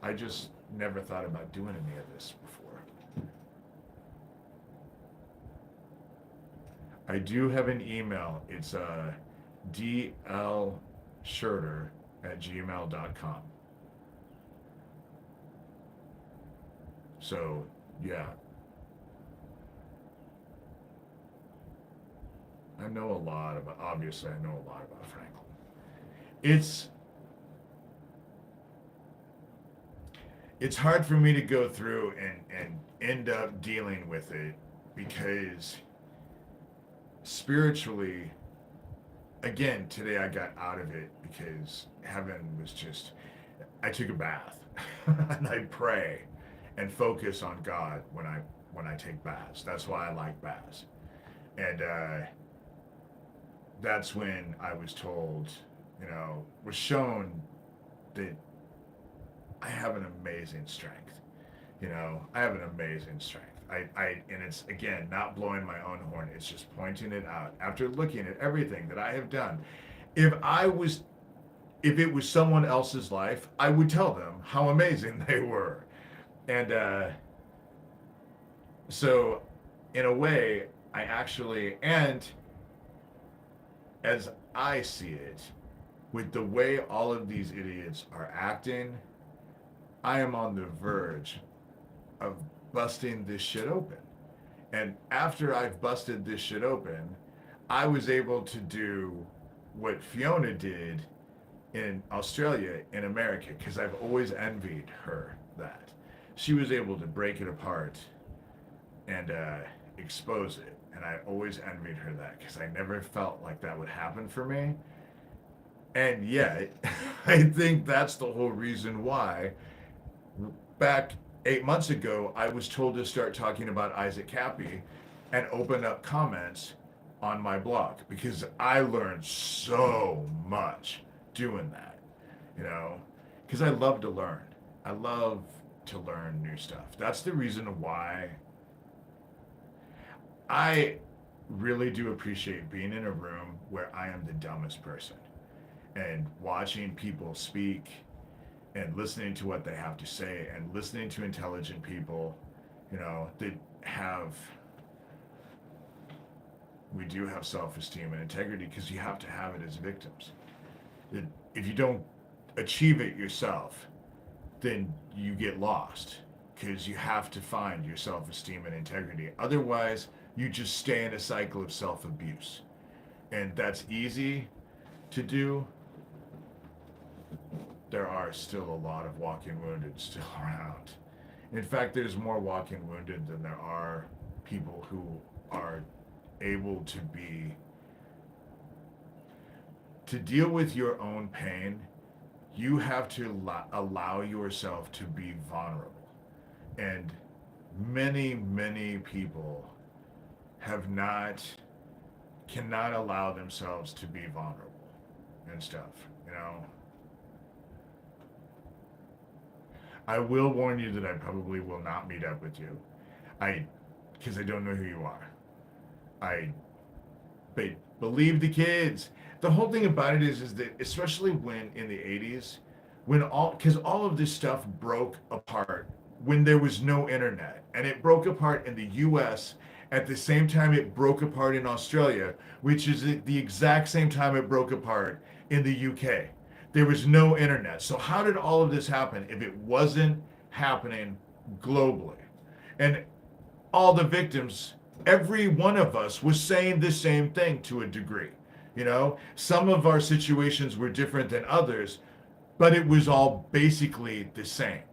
I just never thought about doing any of this before. I do have an email. It's dlshurter@gmail.com. So, yeah. Obviously, I know a lot about Franklin. It's it's hard for me to go through and end up dealing with it because spiritually, again, today I got out of it because heaven was just, I took a bath and I pray and focus on God when I take baths. That's why I like baths. And that's when I was told, was shown that I have an amazing strength. I have an amazing strength. And it's, again, not blowing my own horn. It's just pointing it out after looking at everything that I have done. If it was someone else's life, I would tell them how amazing they were. And so in a way, and as I see it, with the way all of these idiots are acting, I am on the verge of busting this shit open. And after I've busted this shit open, I was able to do what Fiona did in Australia, in America, because I've always envied her that. She was able to break it apart and expose it. And I always envied her that because I never felt like that would happen for me. And yet, I think that's the whole reason why back 8 months ago, I was told to start talking about Issac Kappy and open up comments on my blog because I learned so much doing that, because I love to learn. I love to learn new stuff. That's the reason why I really do appreciate being in a room where I am the dumbest person and watching people speak and listening to what they have to say and listening to intelligent people, that we do have self-esteem and integrity because you have to have it as victims. If you don't achieve it yourself, then you get lost because you have to find your self-esteem and integrity. Otherwise, you just stay in a cycle of self-abuse. And that's easy to do. There are still a lot of walking wounded still around. In fact, there's more walking wounded than there are people who are able to deal with your own pain. You have to allow yourself to be vulnerable. And many, many people cannot allow themselves to be vulnerable and stuff, I will warn you that I probably will not meet up with you. Because I don't know who you are. But believe the kids. The whole thing about it is that, especially when in the 80s, because all of this stuff broke apart when there was no internet, and it broke apart in the US at the same time it broke apart in Australia, which is the exact same time it broke apart in the UK. There was no internet. So how did all of this happen if it wasn't happening globally? And all the victims, every one of us was saying the same thing to a degree. Some of our situations were different than others, but it was all basically the same.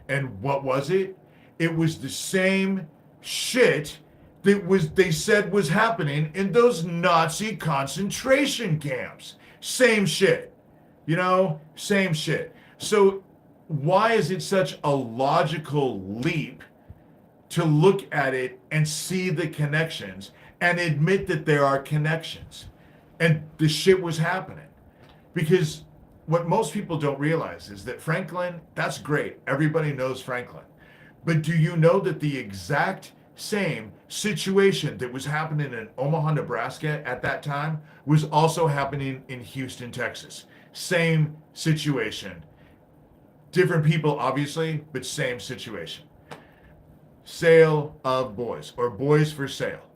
And what was it? It was the same shit they said was happening in those Nazi concentration camps. Same shit. Same shit. So why is it such a logical leap to look at it and see the connections and admit that there are connections and the shit was happening? Because what most people don't realize is that Franklin, that's great. Everybody knows Franklin. But do you know that the exact same situation that was happening in Omaha, Nebraska at that time was also happening in Houston, Texas? Same situation. Different people, obviously, but same situation. Sale of boys, or boys for sale.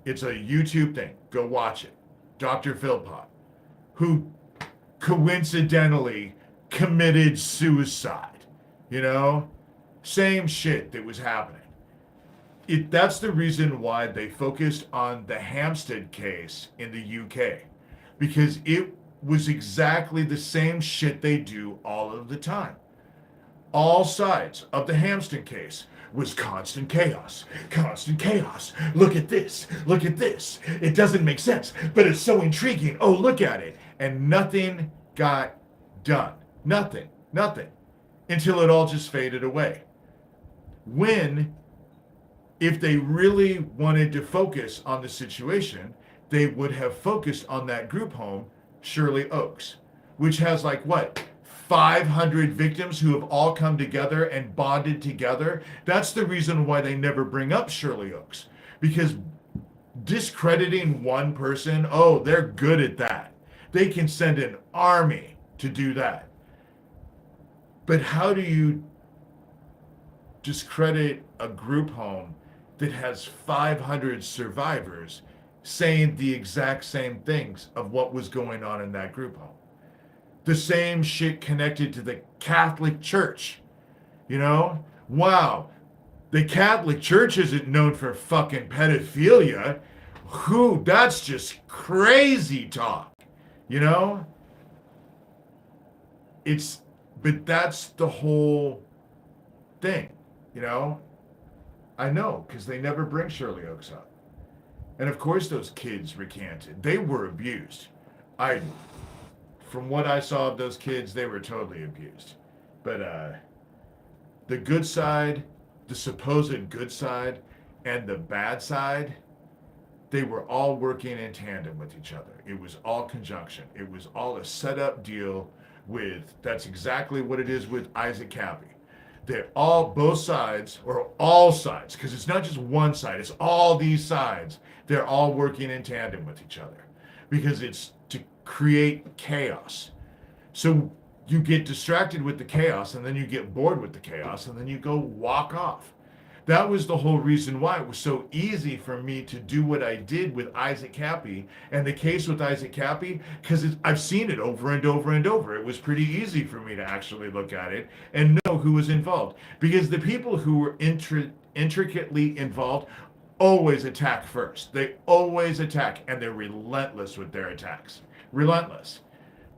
It's a YouTube thing. Go watch it. Dr. Philpott, who coincidentally committed suicide. You know? Same shit that was happening. That's the reason why they focused on the Hampstead case in the UK. Because it was exactly the same shit they do all of the time. All sides of the Hampstead case was constant chaos. Constant chaos. Look at this. Look at this. It doesn't make sense, but it's so intriguing. Oh, look at it. And nothing got done. Nothing. Nothing. Until it all just faded away. When, if they really wanted to focus on the situation, they would have focused on that group home, Shirley Oaks, which has like what? 500 victims who have all come together and bonded together. That's the reason why they never bring up Shirley Oaks. Because discrediting one person, oh, they're good at that. They can send an army to do that. But how do you discredit a group home that has 500 survivors saying the exact same things of what was going on in that group home? The same shit connected to the Catholic Church. You know? Wow. The Catholic Church isn't known for fucking pedophilia. That's just crazy talk. You know? But that's the whole thing. You know? I know, because they never bring Shirley Oaks up. And of course those kids recanted. They were abused. From what I saw of those kids, they were totally abused. But the good side, the supposed good side, and the bad side, they were all working in tandem with each other. It was all conjunction. It was all a set-up deal with, that's exactly what it is with Issac Kappy. They're both sides, or all sides, because it's not just one side, it's all these sides. They're all working in tandem with each other. Because it's to create chaos. So you get distracted with the chaos, and then you get bored with the chaos, and then you go walk off. That was the whole reason why it was so easy for me to do what I did with Issac Kappy and the case with Issac Kappy, because I've seen it over and over and over. It was pretty easy for me to actually look at it and know who was involved. Because the people who were intricately involved always attack first. They always attack, and they're relentless with their attacks. Relentless.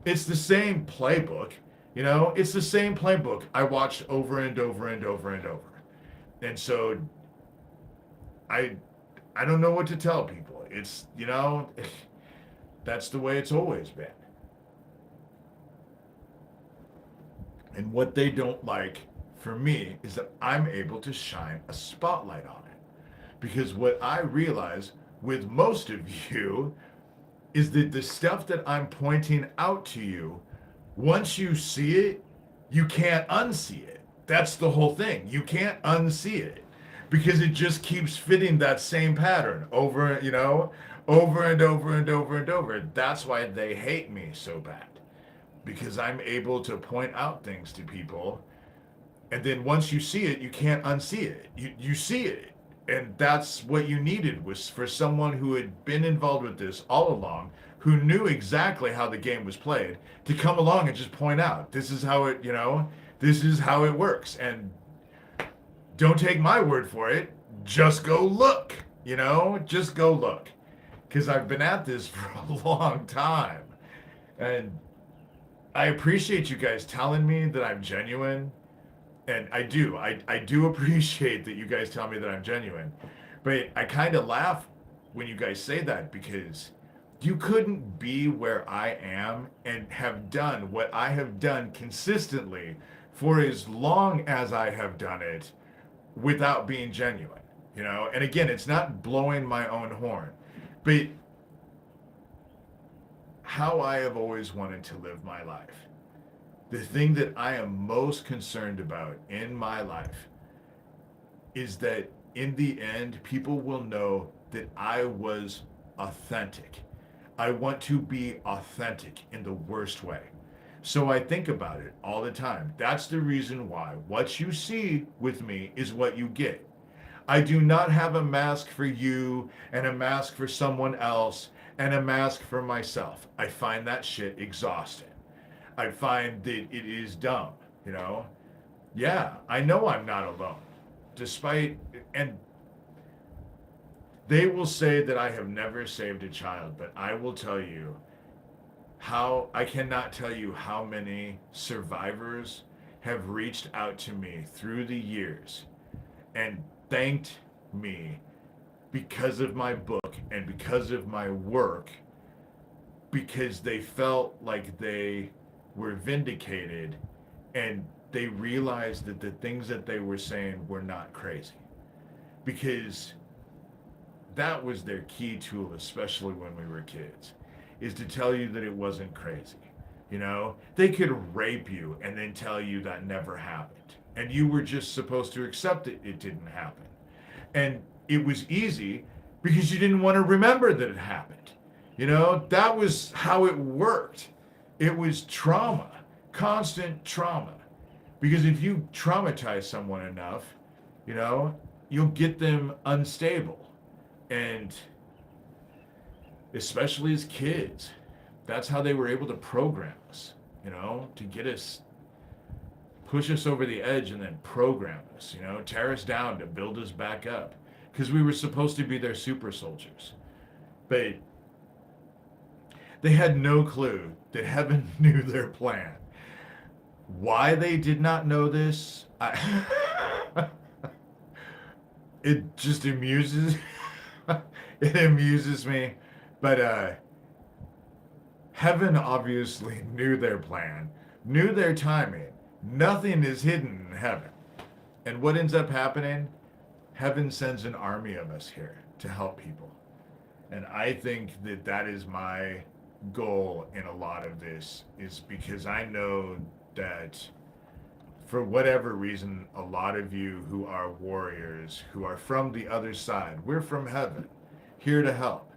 It's the same playbook, you know? It's the same playbook I watched over and over and over and over. And so I don't know what to tell people. It's, you know, that's the way it's always been. And what they don't like for me is that I'm able to shine a spotlight on it. Because what I realize with most of you is that the stuff that I'm pointing out to you, once you see it, you can't unsee it. That's the whole thing. You can't unsee it because it just keeps fitting that same pattern over, you know, over and over and over and over. That's why they hate me so bad, because I'm able to point out things to people. And then once you see it, you can't unsee it. You see it. And that's what you needed, was for someone who had been involved with this all along, who knew exactly how the game was played, to come along and just point out, this is how it, you know, this is how it works. And don't take my word for it. Just go look, you know, just go look. Because I've been at this for a long time. And I appreciate you guys telling me that I'm genuine. And I do. I do appreciate that you guys tell me that I'm genuine. But I kind of laugh when you guys say that, because you couldn't be where I am and have done what I have done consistently for as long as I have done it without being genuine, you know? And again, it's not blowing my own horn, but how I have always wanted to live my life. The thing that I am most concerned about in my life is that in the end, people will know that I was authentic. I want to be authentic in the worst way. So I think about it all the time. That's the reason why what you see with me is what you get. I do not have a mask for you and a mask for someone else and a mask for myself. I find that shit exhausting. I find that it is dumb, you know? Yeah, I know I'm not alone. Despite, and they will say that I have never saved a child, but I will tell you I cannot tell you how many survivors have reached out to me through the years and thanked me because of my book and because of my work, because they felt like they were vindicated and they realized that the things that they were saying were not crazy. Because that was their key tool, especially when we were kids, is to tell you that it wasn't crazy. You know, they could rape you and then tell you that never happened. And you were just supposed to accept it didn't happen. And it was easy because you didn't want to remember that it happened. You know, that was how it worked. It was trauma, constant trauma. Because if you traumatize someone enough, you know, you'll get them unstable. And especially as kids, that's how they were able to program us, you know, to get us, push us over the edge and then program us, you know, tear us down to build us back up. Because we were supposed to be their super soldiers. But they had no clue that heaven knew their plan. Why they did not know this, it just amuses it amuses me. But heaven obviously knew their plan, knew their timing. Nothing is hidden in heaven. And what ends up happening? Heaven sends an army of us here to help people. And I think that that is my goal in a lot of this, is because I know that for whatever reason, a lot of you who are warriors, who are from the other side, we're from heaven, here to help.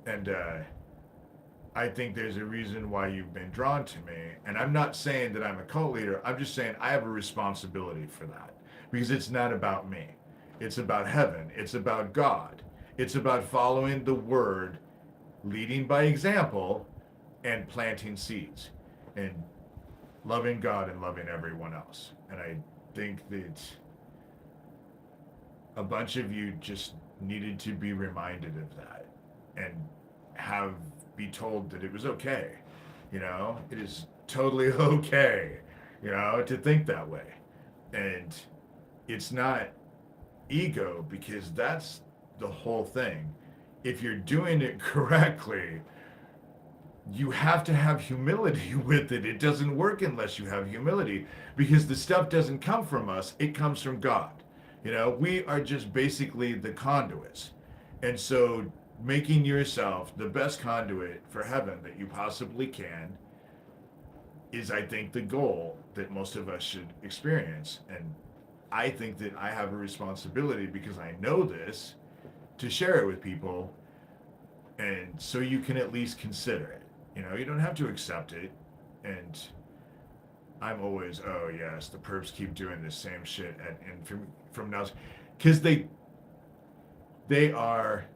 And I think there's a reason why you've been drawn to me. And I'm not saying that I'm a cult leader. I'm just saying I have a responsibility for that, because it's not about me. It's about heaven. It's about God. It's about following the word, leading by example, and planting seeds, and loving God and loving everyone else. And I think that a bunch of you just needed to be reminded of that and be told that it was okay. You know, it is totally okay, you know, to think that way. And it's not ego, because that's the whole thing. If you're doing it correctly, you have to have humility with it. It doesn't work unless you have humility, because the stuff doesn't come from us, it comes from God. You know, we are just basically the conduits. And so making yourself the best conduit for heaven that you possibly can is, I think, the goal that most of us should experience. And I think that I have a responsibility, because I know this, to share it with people, and so you can at least consider it. You know, you don't have to accept it. And I'm always, oh yes, the perps keep doing the same shit, and from now, because they are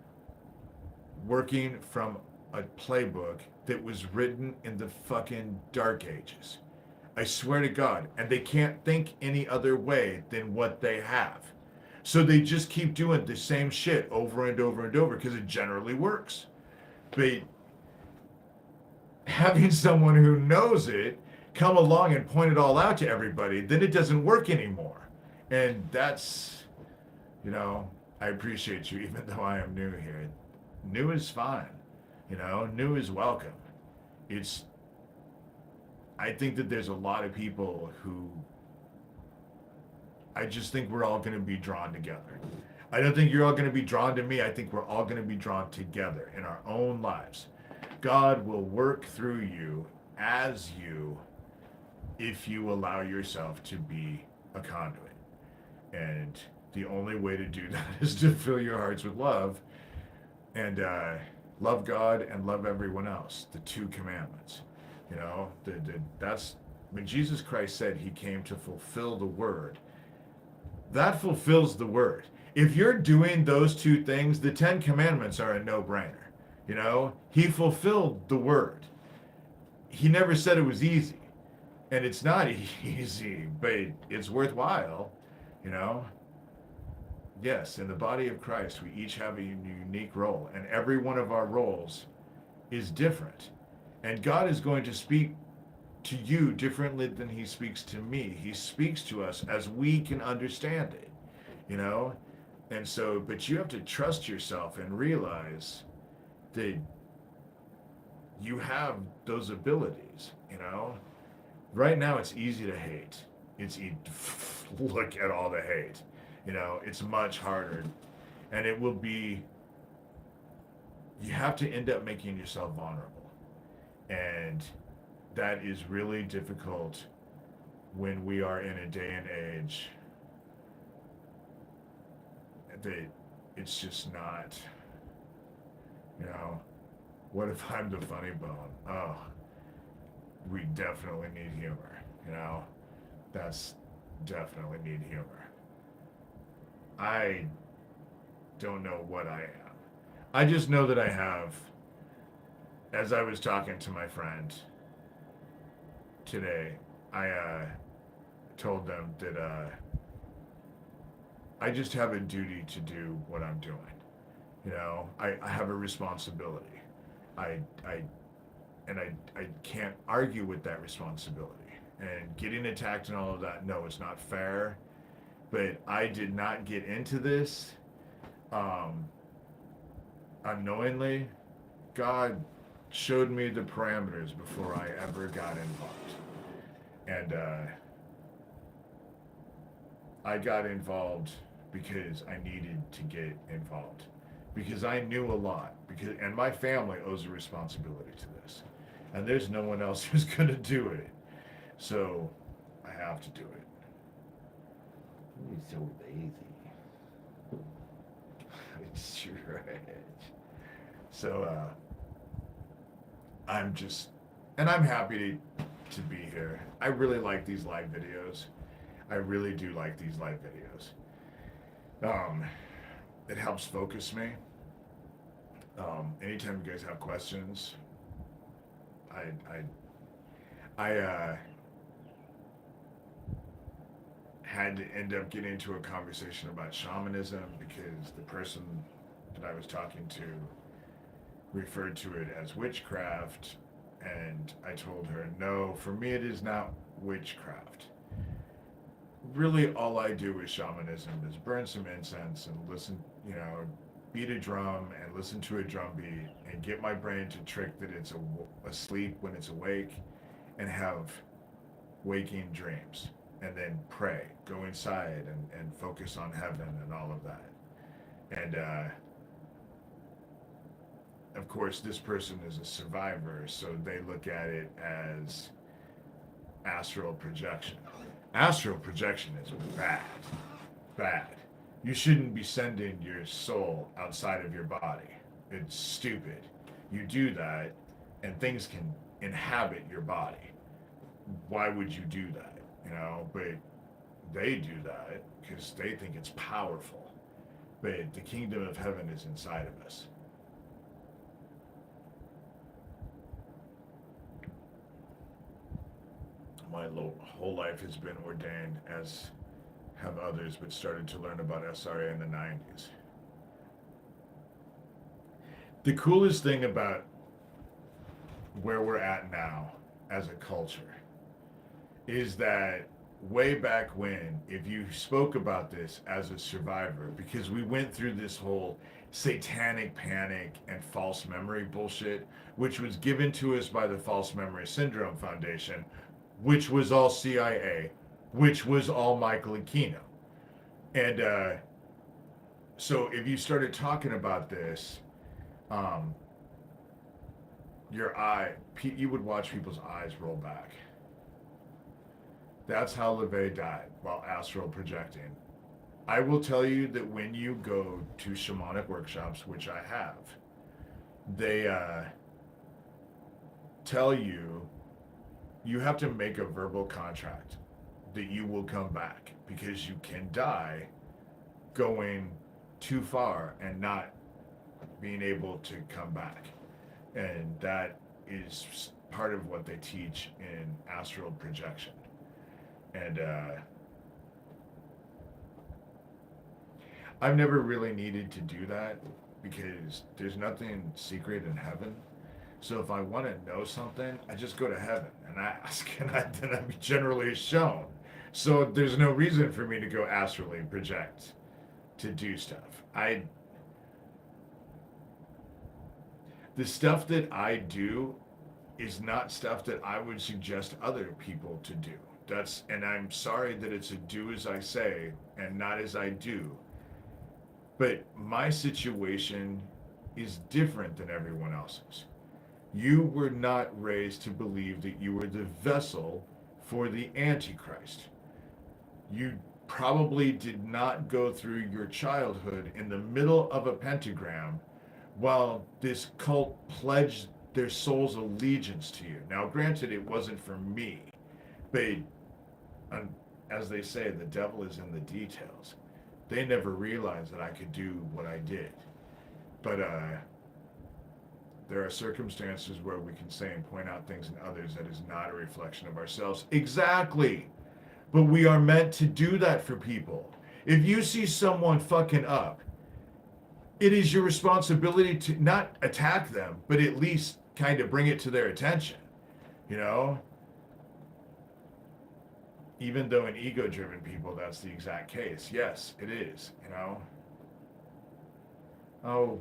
working from a playbook that was written in the fucking dark ages. I swear to God. And they can't think any other way than what they have. So they just keep doing the same shit over and over and over, because it generally works. But having someone who knows it come along and point it all out to everybody, then it doesn't work anymore. And that's, you know, I appreciate you, even though I am new here. New is fine. You know, new is welcome. I think that there's a lot of people who, I just think we're all going to be drawn together. I don't think you're all going to be drawn to me. I think we're all going to be drawn together in our own lives. God will work through you as you, if you allow yourself to be a conduit. And The only way to do that is to fill your hearts with love and love God and love everyone else. The two commandments. You know, that's when Jesus Christ said he came to fulfill the word. That fulfills the word. If you're doing those two things, the 10 commandments are a no-brainer. You know, he fulfilled the word. He never said it was easy. And it's not easy, but it's worthwhile, you know. Yes, in the body of Christ, we each have a unique role, and every one of our roles is different. And God is going to speak to you differently than he speaks to me. He speaks to us as we can understand it, you know? And so, but you have to trust yourself and realize that you have those abilities, you know? Right now, it's easy to hate. Look at all the hate. You know, it's much harder. And it will be, you have to end up making yourself vulnerable. And that is really difficult when we are in a day and age that it's just not, you know, what if I'm the funny bone? Oh, we definitely need humor, you know? That's definitely need humor. I don't know what I am. I just know that I have, as I was talking to my friend today, I told them that I just have a duty to do what I'm doing. You know, I have a responsibility. I can't argue with that responsibility. And getting attacked and all of that, no, it's not fair. But I did not get into this unknowingly. God showed me the parameters before I ever got involved. And I got involved because I needed to get involved. Because I knew a lot. And my family owes a responsibility to this. And there's no one else who's going to do it. So I have to do it. You're so lazy. It's right. So I'm just, and I'm happy to be here. I really like these live videos. I really do like these live videos. It helps focus me. Anytime you guys have questions, I had to end up getting into a conversation about shamanism because the person that I was talking to referred to it as witchcraft, and I told her, no, for me it is not witchcraft. Really, all I do with shamanism is burn some incense and listen, you know, beat a drum and listen to a drum beat and get my brain to trick that it's asleep when it's awake and have waking dreams. And then pray, go inside and focus on heaven and all of that. And of course, this person is a survivor, so they look at it as astral projection. Astral projection is bad. Bad. You shouldn't be sending your soul outside of your body. It's stupid. You do that, and things can inhabit your body. Why would you do that? You know, but they do that because they think it's powerful. But the kingdom of heaven is inside of us. My whole life has been ordained, as have others, but started to learn about SRA in the 90s. The coolest thing about where we're at now as a culture is that way back when, if you spoke about this as a survivor, because we went through this whole satanic panic and false memory bullshit, which was given to us by the False Memory Syndrome Foundation, which was all CIA, which was all Michael Aquino. And so if you started talking about this, you would watch people's eyes roll back. That's how LaVey died, while astral projecting I will tell you that when you go to shamanic workshops, which I have, they tell you you have to make a verbal contract that you will come back, because you can die going too far and not being able to come back. And that is part of what they teach in astral projection. And I've never really needed to do that because there's nothing secret in heaven. So if I want to know something, I just go to heaven and ask, and then I'm generally shown. So there's no reason for me to go astrally project to do stuff. The stuff that I do is not stuff that I would suggest other people to do. And I'm sorry that it's a do as I say and not as I do. But my situation is different than everyone else's. You were not raised to believe that you were the vessel for the Antichrist. You probably did not go through your childhood in the middle of a pentagram while this cult pledged their soul's allegiance to you. Now, granted, it wasn't for me, but as they say, the devil is in the details. They never realized that I could do what I did. But there are circumstances where we can say and point out things in others that is not a reflection of ourselves. Exactly. But we are meant to do that for people. If you see someone fucking up, it is your responsibility to not attack them, but at least kind of bring it to their attention. You know? Even though in ego-driven people, that's the exact case. Yes, it is, you know? Oh,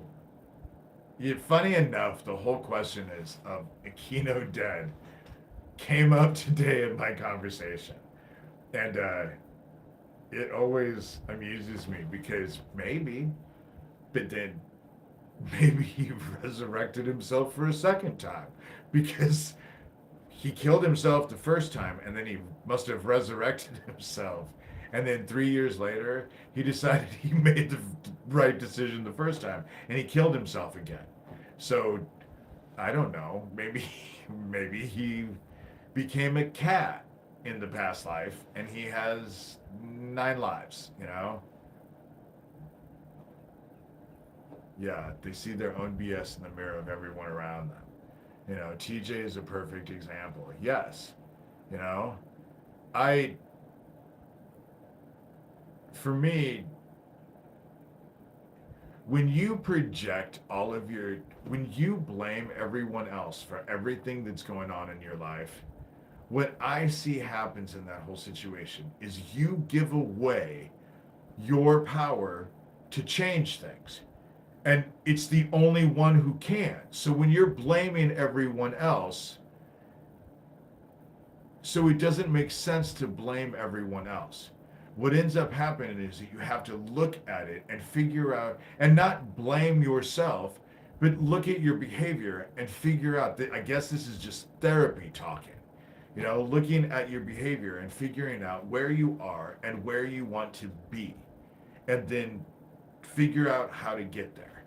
yeah, funny enough, the whole question is of Aquino dead came up today in my conversation. And it always amuses me because but then maybe he resurrected himself for a second time, because he killed himself the first time and then he must have resurrected himself. And then 3 years later, he decided he made the right decision the first time and he killed himself again. So I don't know, maybe he became a cat in the past life and he has 9 lives, you know? Yeah, they see their own BS in the mirror of everyone around them. You know, TJ is a perfect example. Yes, you know, for me, when you project when you blame everyone else for everything that's going on in your life, what I see happens in that whole situation is you give away your power to change things. And it's the only one who can. So when you're blaming everyone else, so it doesn't make sense to blame everyone else. What ends up happening is that you have to look at it and figure out, and not blame yourself, but look at your behavior and figure out that, I guess this is just therapy talking, you know, looking at your behavior and figuring out where you are and where you want to be, and then figure out how to get there.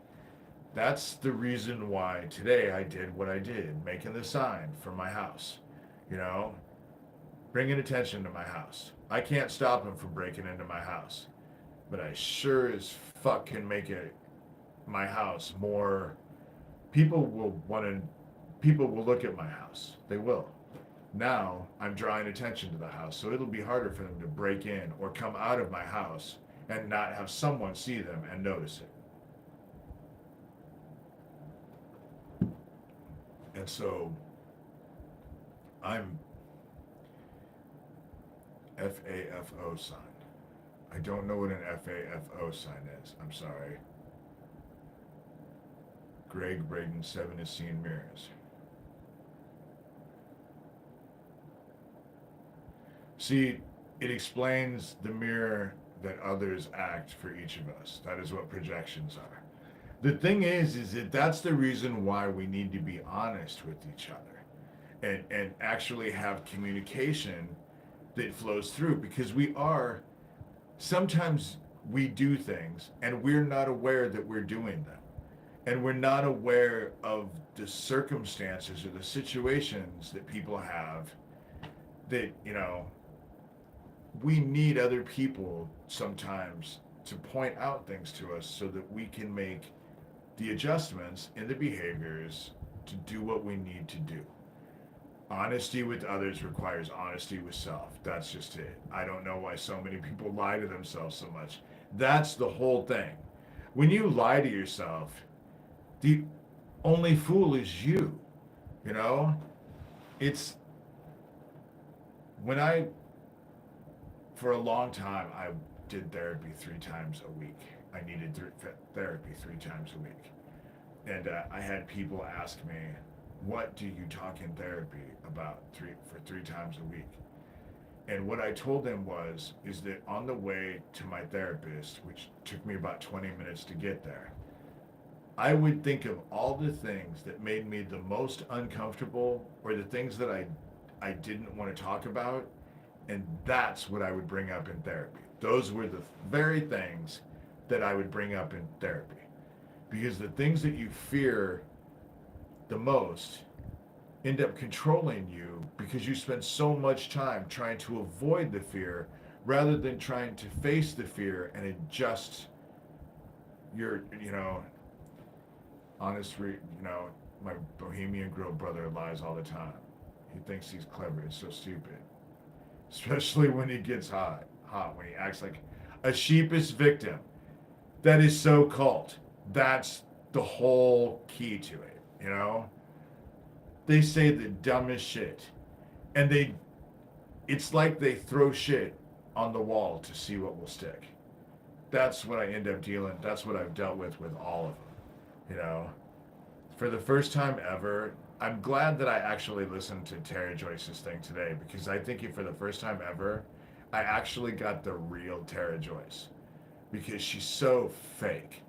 That's the reason why today I did what I did, making the sign for my house, you know, bringing attention to my house. I can't stop him from breaking into my house, but I sure as fuck can make my house more. People will look at my house. They will. Now I'm drawing attention to the house, so it'll be harder for them to break in or come out of my house and not have someone see them and notice it. And so I'm FAFO sign. I don't know what an FAFO sign is. I'm sorry. Greg Braden 7 is seeing mirrors. See, it explains the mirror that others act for each of us. That is what projections are. The thing is that that's the reason why we need to be honest with each other and actually have communication that flows through, because sometimes we do things and we're not aware that we're doing them. And we're not aware of the circumstances or the situations that people have that, we need other people sometimes to point out things to us so that we can make the adjustments in the behaviors to do what we need to do. Honesty with others requires honesty with self. That's just it. I don't know why so many people lie to themselves so much. That's the whole thing. When you lie to yourself, the only fool is you. You know? It's when for a long time, I did therapy 3 times a week. I needed therapy 3 times a week. And I had people ask me, what do you talk in therapy about for 3 times a week? And what I told them is that on the way to my therapist, which took me about 20 minutes to get there, I would think of all the things that made me the most uncomfortable or the things that I didn't want to talk about, and that's what I would bring up in therapy. Those were the very things that I would bring up in therapy. Because the things that you fear the most end up controlling you because you spend so much time trying to avoid the fear rather than trying to face the fear and adjust your, my Bohemian Girl brother lies all the time. He thinks he's clever. It's so stupid. Especially when he gets hot, when he acts like a sheepish victim. That is so cult. That's the whole key to it, They say the dumbest shit. And it's like they throw shit on the wall to see what will stick. That's what that's what I've dealt with all of them, For the first time ever, I'm glad that I actually listened to Terry Joyce's thing today because I think for the first time ever, I actually got the real Tara Joyce because she's so fake.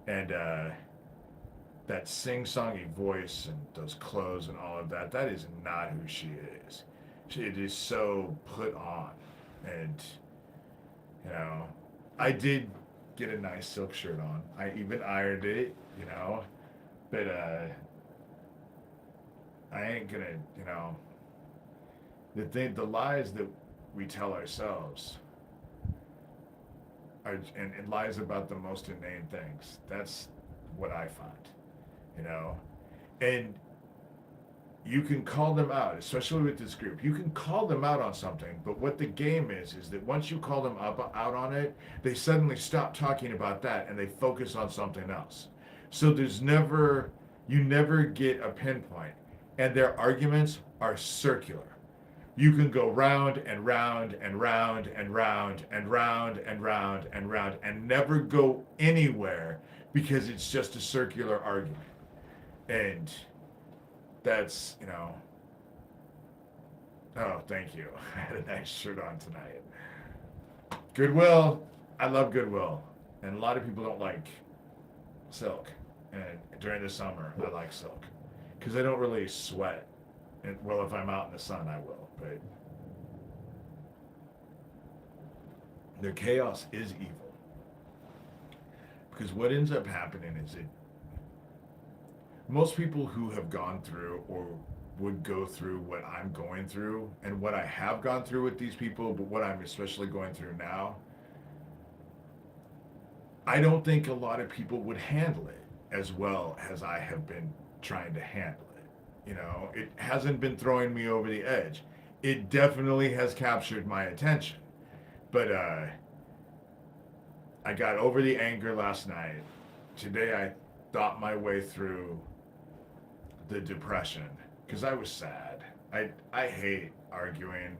And that sing-songy voice and those clothes and all of that is not who she is. It is so put on. And, I did get a nice silk shirt on. I even ironed it, but I ain't gonna, the lies that we tell ourselves and lies about the most inane things. That's what I find, and you can call them out, especially with this group. You can call them out on something, but what the game is that once you call them out on it, they suddenly stop talking about that and they focus on something else. So you never get a pinpoint, and their arguments are circular. You can go round and round and round and round and round and round and round and never go anywhere because it's just a circular argument. And that's, oh, thank you. I had a nice shirt on tonight. Goodwill. I love Goodwill. And a lot of people don't like silk. And during the summer, I like silk. Because I don't really sweat. And, well, if I'm out in the sun, I will. But the chaos is evil. Because what ends up happening is most people who have gone through or would go through what I'm going through and what I have gone through with these people, but what I'm especially going through now, I don't think a lot of people would handle it as well as I have been trying to handle it. It hasn't been throwing me over the edge. It definitely has captured my attention. But I got over the anger last night. Today I thought my way through the depression because I was sad. I hate arguing.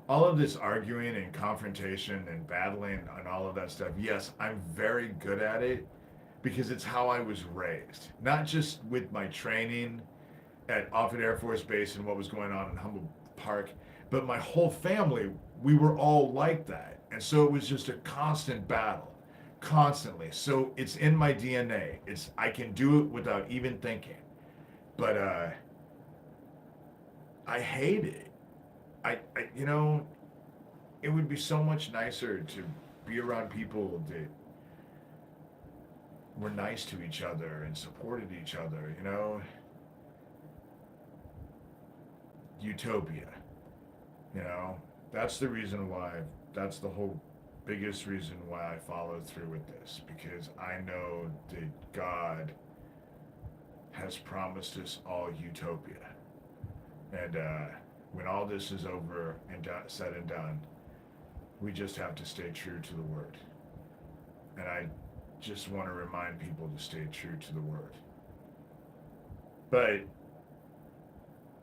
All of this arguing and confrontation and battling and all of that stuff, yes, I'm very good at it because it's how I was raised. Not just with my training at Offutt Air Force Base and what was going on in Humboldt Park, but my whole family, we were all like that. And so it was just a constant battle, constantly. So it's in my DNA. I can do it without even thinking. But I hate it. It would be so much nicer to be around people that were nice to each other and supported each other, you know? Utopia, you know? That's the reason why, that's the whole biggest reason why I followed through with this, because I know that God has promised us all utopia. And when all this is over and said and done, we just have to stay true to the word. And I just want to remind people to stay true to the word. But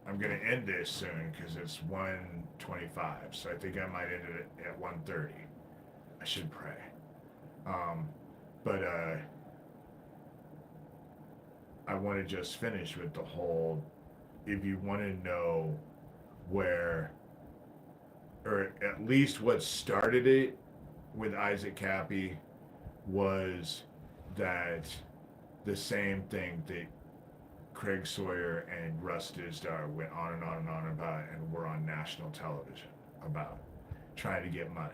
I'm going to end this soon because it's 1:25, so I think I might end it at 1:30. I should pray. But I want to just finish with the whole, if you want to know where, or at least what started it with Issac Kappy, was that the same thing that Craig Sawyer and Russ Dizdar went on and on and on about, and were on national television about, trying to get money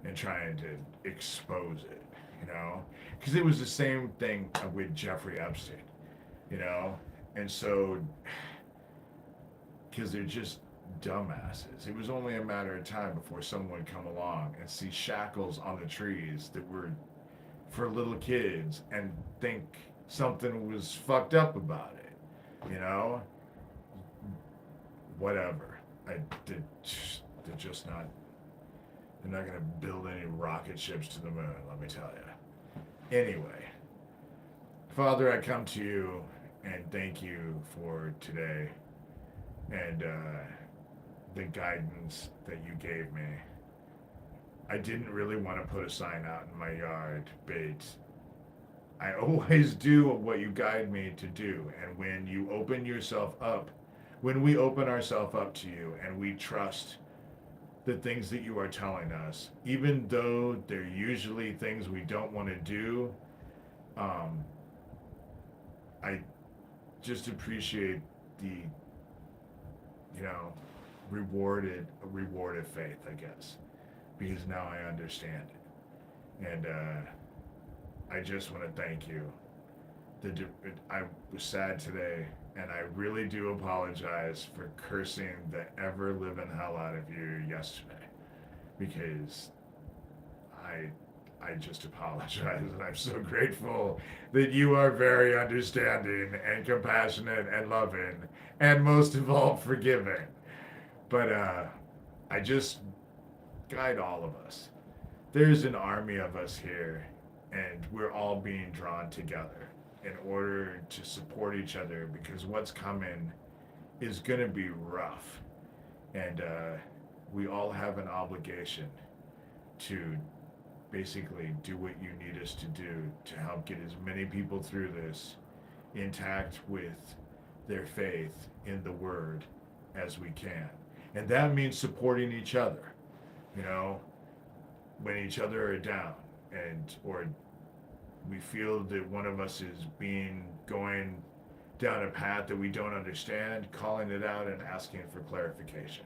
and trying to expose it, you know? Because it was the same thing with Jeffrey Epstein, you know? And so, because they're just dumbasses. It was only a matter of time before someone would come along and see shackles on the trees that were for little kids and think something was fucked up about it, you know? Whatever. They're just not, they're not gonna build any rocket ships to the moon, let me tell you. Anyway, Father, I come to you and thank you for today and the guidance that you gave me. I didn't really want to put a sign out in my yard, but I always do what you guide me to do. And when you open yourself up, when we open ourselves up to you and we trust the things that you are telling us, even though they're usually things we don't want to do, I just appreciate the, you know, rewarded faith, I guess, because now I understand it. And I just want to thank you. I was sad today, and I really do apologize for cursing the ever living hell out of you yesterday, because I just apologize, and I'm so grateful that you are very understanding and compassionate and loving, and most of all, forgiving. But I just guide all of us. There's an army of us here, and we're all being drawn together in order to support each other, because what's coming is going to be rough. And we all have an obligation to basically do what you need us to do to help get as many people through this intact with their faith in the word as we can. And that means supporting each other, you know, when each other are down, and or we feel that one of us is going down a path that we don't understand, calling it out and asking for clarification.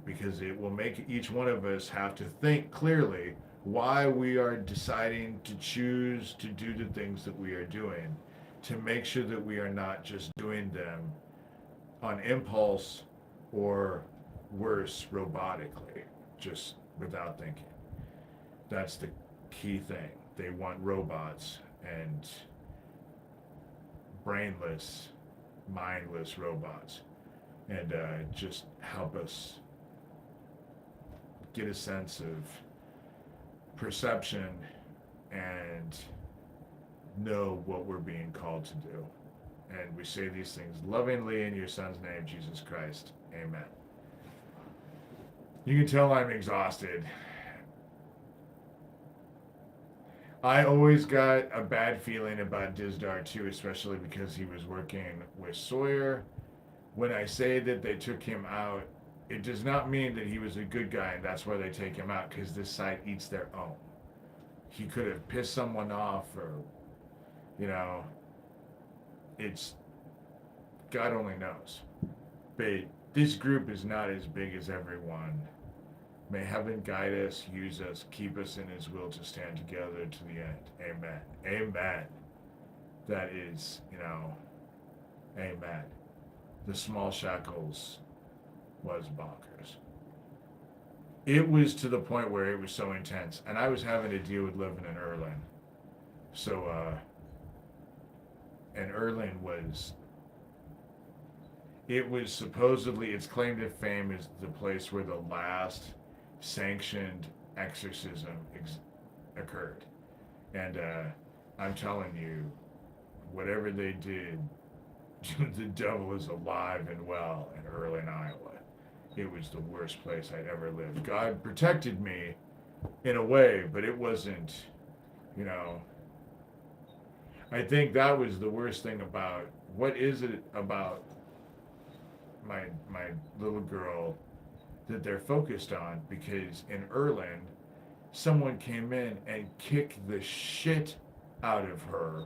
Because it will make each one of us have to think clearly why we are deciding to choose to do the things that we are doing, to make sure that we are not just doing them on impulse, or worse, robotically, just without thinking. That's the key thing. They want robots and brainless, mindless robots, and just help us get a sense of perception and know what we're being called to do. And we say these things lovingly in your Son's name, Jesus Christ. Amen. You can tell I'm exhausted. I always got a bad feeling about Dizdar too, especially because he was working with Sawyer. When I say that they took him out, it does not mean that he was a good guy and that's why they take him out, because this side eats their own. He could have pissed someone off, or, you know, it's, God only knows. But this group is not as big as everyone May heaven guide us, use us, keep us in his will to stand together to the end. Amen. Amen. That is, amen. The small shackles was bonkers. It was to the point where it was so intense. And I was having to deal with living in Erlin. So, and Erlin it was supposedly, its claim to fame is the place where the last sanctioned exorcism occurred. And I'm telling you, whatever they did, the devil is alive and well in Erlin, Iowa. It was the worst place I'd ever lived. God protected me in a way, but it wasn't, I think that was the worst thing about, what is it about my little girl that they're focused on? Because in Erlin, someone came in and kicked the shit out of her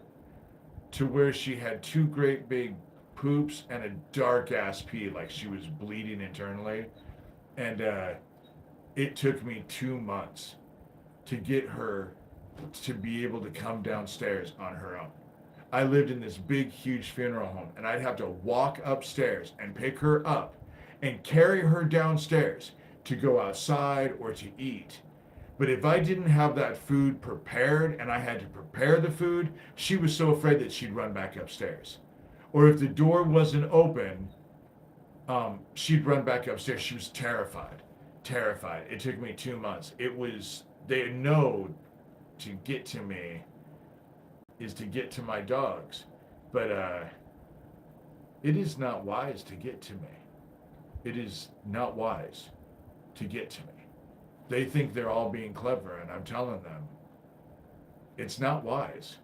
to where she had two great big poops and a dark ass pee, like she was bleeding internally. And it took me 2 months to get her to be able to come downstairs on her own. I lived in this big, huge funeral home, and I'd have to walk upstairs and pick her up and carry her downstairs to go outside or to eat. But if I didn't have that food prepared and I had to prepare the food, she was so afraid that she'd run back upstairs. Or if the door wasn't open, she'd run back upstairs. She was terrified. Terrified. It took me 2 months. They know to get to me is to get to my dogs. But it is not wise to get to me. It is not wise to get to me. They think they're all being clever, and I'm telling them, it's not wise.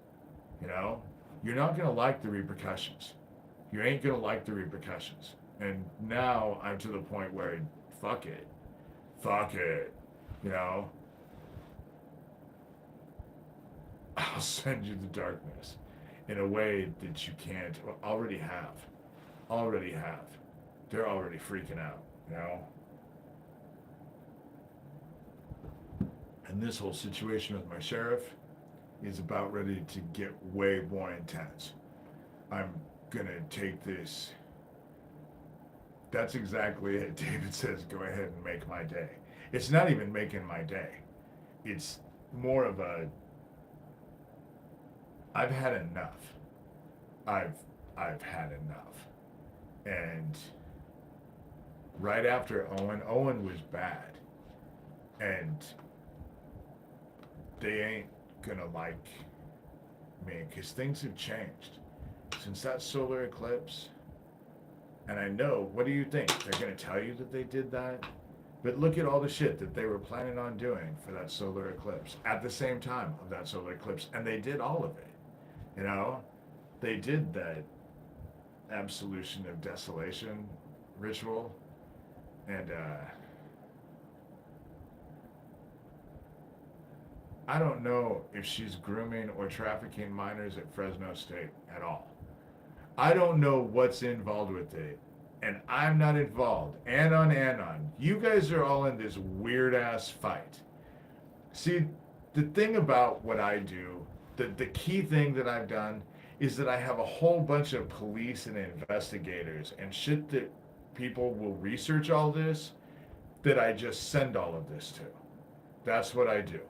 You're not going to like the repercussions. You ain't going to like the repercussions. And now I'm to the point where, fuck it. Fuck it. I'll send you the darkness in a way that you can't, already have. They're already freaking out, And this whole situation with my sheriff is about ready to get way more intense. I'm gonna take this. That's exactly it. David says, go ahead and make my day. It's not even making my day. It's more of I've had enough. I've had enough. And right after Owen was bad. And they ain't gonna like me, because things have changed since that solar eclipse. And I know, what do you think? They're gonna tell you that they did that? But look at all the shit that they were planning on doing for that solar eclipse at the same time of that solar eclipse, and they did all of it. They did that absolution of desolation ritual, and I don't know if she's grooming or trafficking minors at Fresno State at all. I don't know what's involved with it, and I'm not involved. Anon. You guys are all in this weird ass fight. See, the thing about what I do, the key thing that I've done is that I have a whole bunch of police and investigators and shit that people will research all this, that I just send all of this to. That's what I do.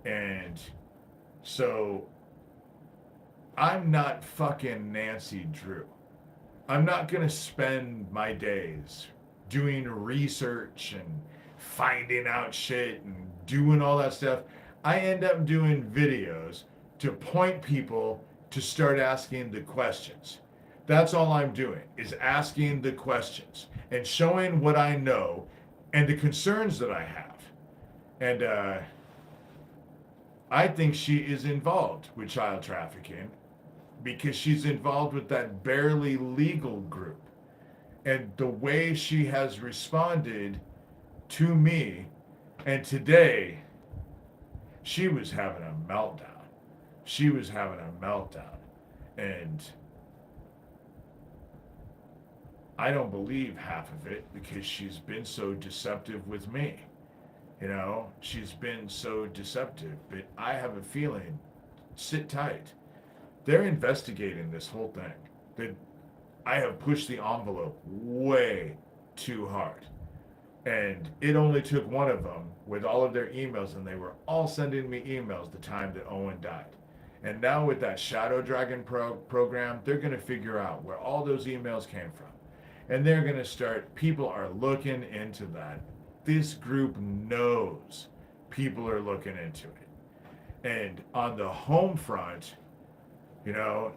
And so I'm not fucking Nancy Drew. I'm not going to spend my days doing research and finding out shit and doing all that stuff. I end up doing videos to point people to start asking the questions. That's all I'm doing, is asking the questions and showing what I know and the concerns that I have. And I think she is involved with child trafficking because she's involved with that barely legal group. And the way she has responded to me, and today, she was having a meltdown. And I don't believe half of it because she's been so deceptive with me. You know, she's been so deceptive, but I have a feeling, sit tight. They're investigating this whole thing. They, I have pushed the envelope way too hard. And it only took one of them with all of their emails, and they were all sending me emails the time that Owen died. And now with that Shadow Dragon program, they're going to figure out where all those emails came from. And they're going to start, people are looking into that. This group knows people are looking into it. And on the home front, you know,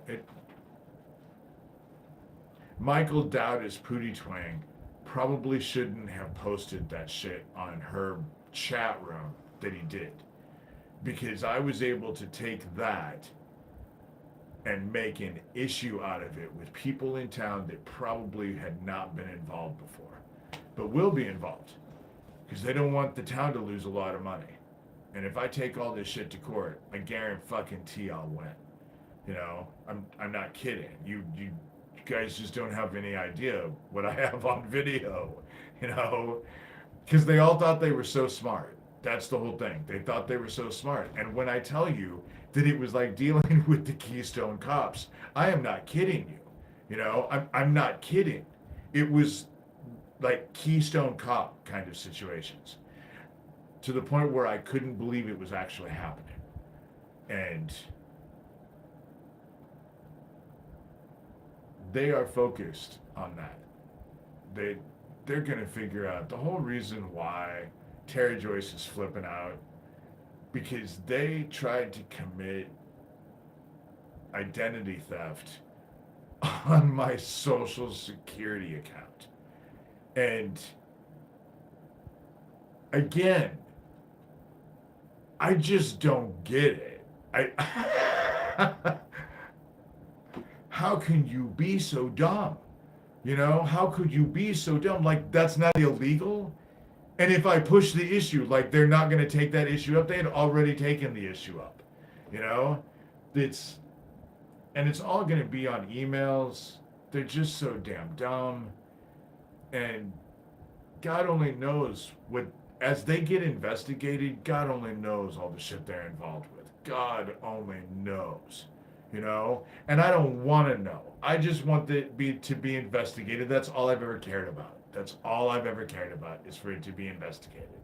Michael Dowd's Pootie Twang probably shouldn't have posted that shit on her chat room that he did. Because I was able to take that and make an issue out of it with people in town that probably had not been involved before, but will be involved because they don't want the town to lose a lot of money. And if I take all this shit to court, I guarantee I'll win. You know, I'm not kidding. You guys just don't have any idea what I have on video, you know, because they all thought they were so smart. That's the whole thing. They thought they were so smart. And when I tell you that it was like dealing with the Keystone Cops, I am not kidding you. You know, I'm not kidding. It was like Keystone Cop kind of situations to the point where I couldn't believe it was actually happening. And they are focused on that. They're going to figure out the whole reason why Terry Joyce is flipping out, because they tried to commit identity theft on my social security account. And again, I just don't get it. How can you be so dumb? You know, how could you be so dumb? Like, that's not illegal? And if I push the issue, like, they're not going to take that issue up. They had already taken the issue up. You know? It's all going to be on emails. They're just so damn dumb. And God only knows what, as they get investigated, God only knows all the shit they're involved with. God only knows. You know? And I don't want to know. I just want it to be investigated. That's all I've ever cared about. That's all I've ever cared about, is for it to be investigated.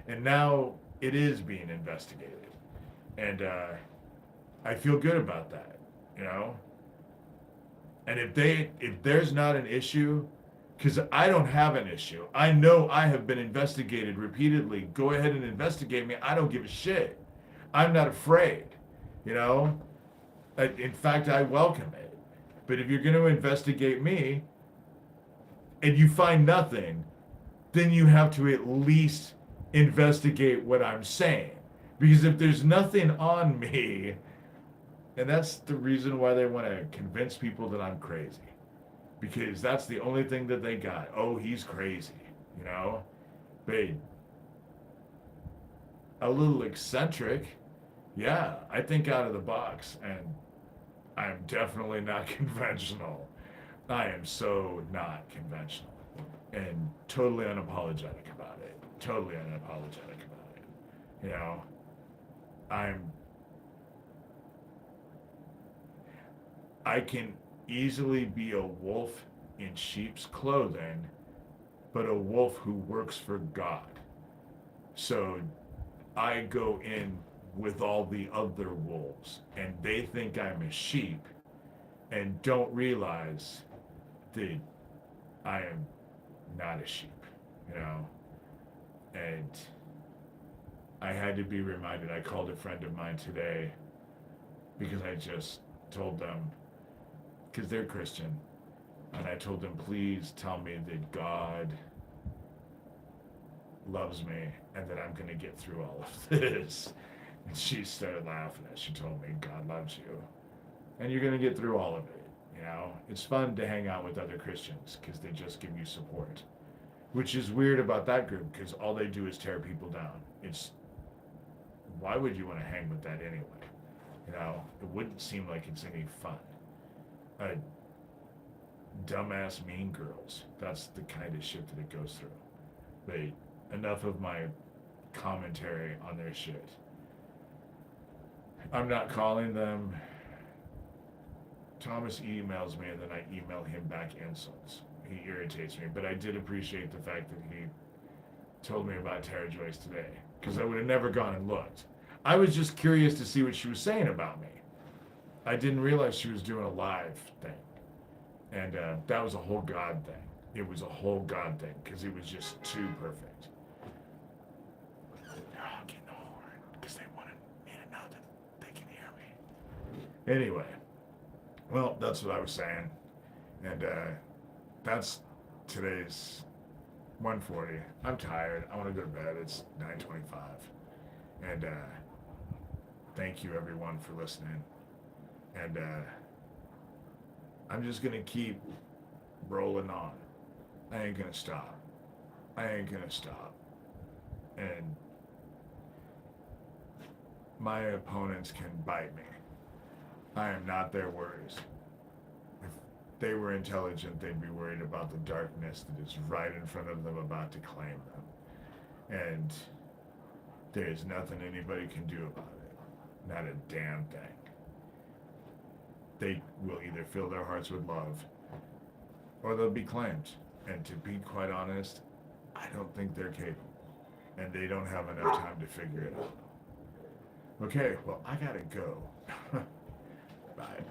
And now it is being investigated. And I feel good about that, you know? And if there's not an issue, because I don't have an issue. I know I have been investigated repeatedly. Go ahead and investigate me. I don't give a shit. I'm not afraid, you know? In fact, I welcome it. But if you're going to investigate me and you find nothing, then you have to at least investigate what I'm saying. Because if there's nothing on me, and that's the reason why they want to convince people that I'm crazy. Because that's the only thing that they got. Oh, he's crazy, you know? But a little eccentric, yeah, I think out of the box, and I'm definitely not conventional. I am so not conventional, and totally unapologetic about it. Totally unapologetic about it. You know, I can easily be a wolf in sheep's clothing, but a wolf who works for God. So I go in with all the other wolves, and they think I'm a sheep and don't realize that I am not a sheep, you know? And I had to be reminded. I called a friend of mine today because I just told them, because they're Christian, and I told them, please tell me that God loves me and that I'm going to get through all of this. And she started laughing as she told me, God loves you. And you're going to get through all of it. You know, it's fun to hang out with other Christians because they just give you support. Which is weird about that group, because all they do is tear people down. Why would you want to hang with that anyway? You know, it wouldn't seem like it's any fun. Dumbass mean girls. That's the kind of shit that it goes through. But enough of my commentary on their shit. I'm not calling them. Thomas emails me and then I email him back insults. He irritates me, but I did appreciate the fact that he told me about Tara Joyce today, because I would have never gone and looked. I was just curious to see what she was saying about me. I didn't realize she was doing a live thing. And that was a whole God thing. It was a whole God thing, because it was just too perfect. They're honking the horn, because they wanted me to know that they can hear me. Anyway, well, that's what I was saying. And that's today's 1:40. I'm tired. I want to go to bed. It's 9:25. And thank you, everyone, for listening. And I'm just going to keep rolling on. I ain't going to stop. I ain't going to stop. And my opponents can bite me. I am not their worries. If they were intelligent, they'd be worried about the darkness that is right in front of them about to claim them. And there's nothing anybody can do about it. Not a damn thing. They will either fill their hearts with love or they'll be claimed. And to be quite honest, I don't think they're capable. And they don't have enough time to figure it out. Okay, well, I gotta go. Bye.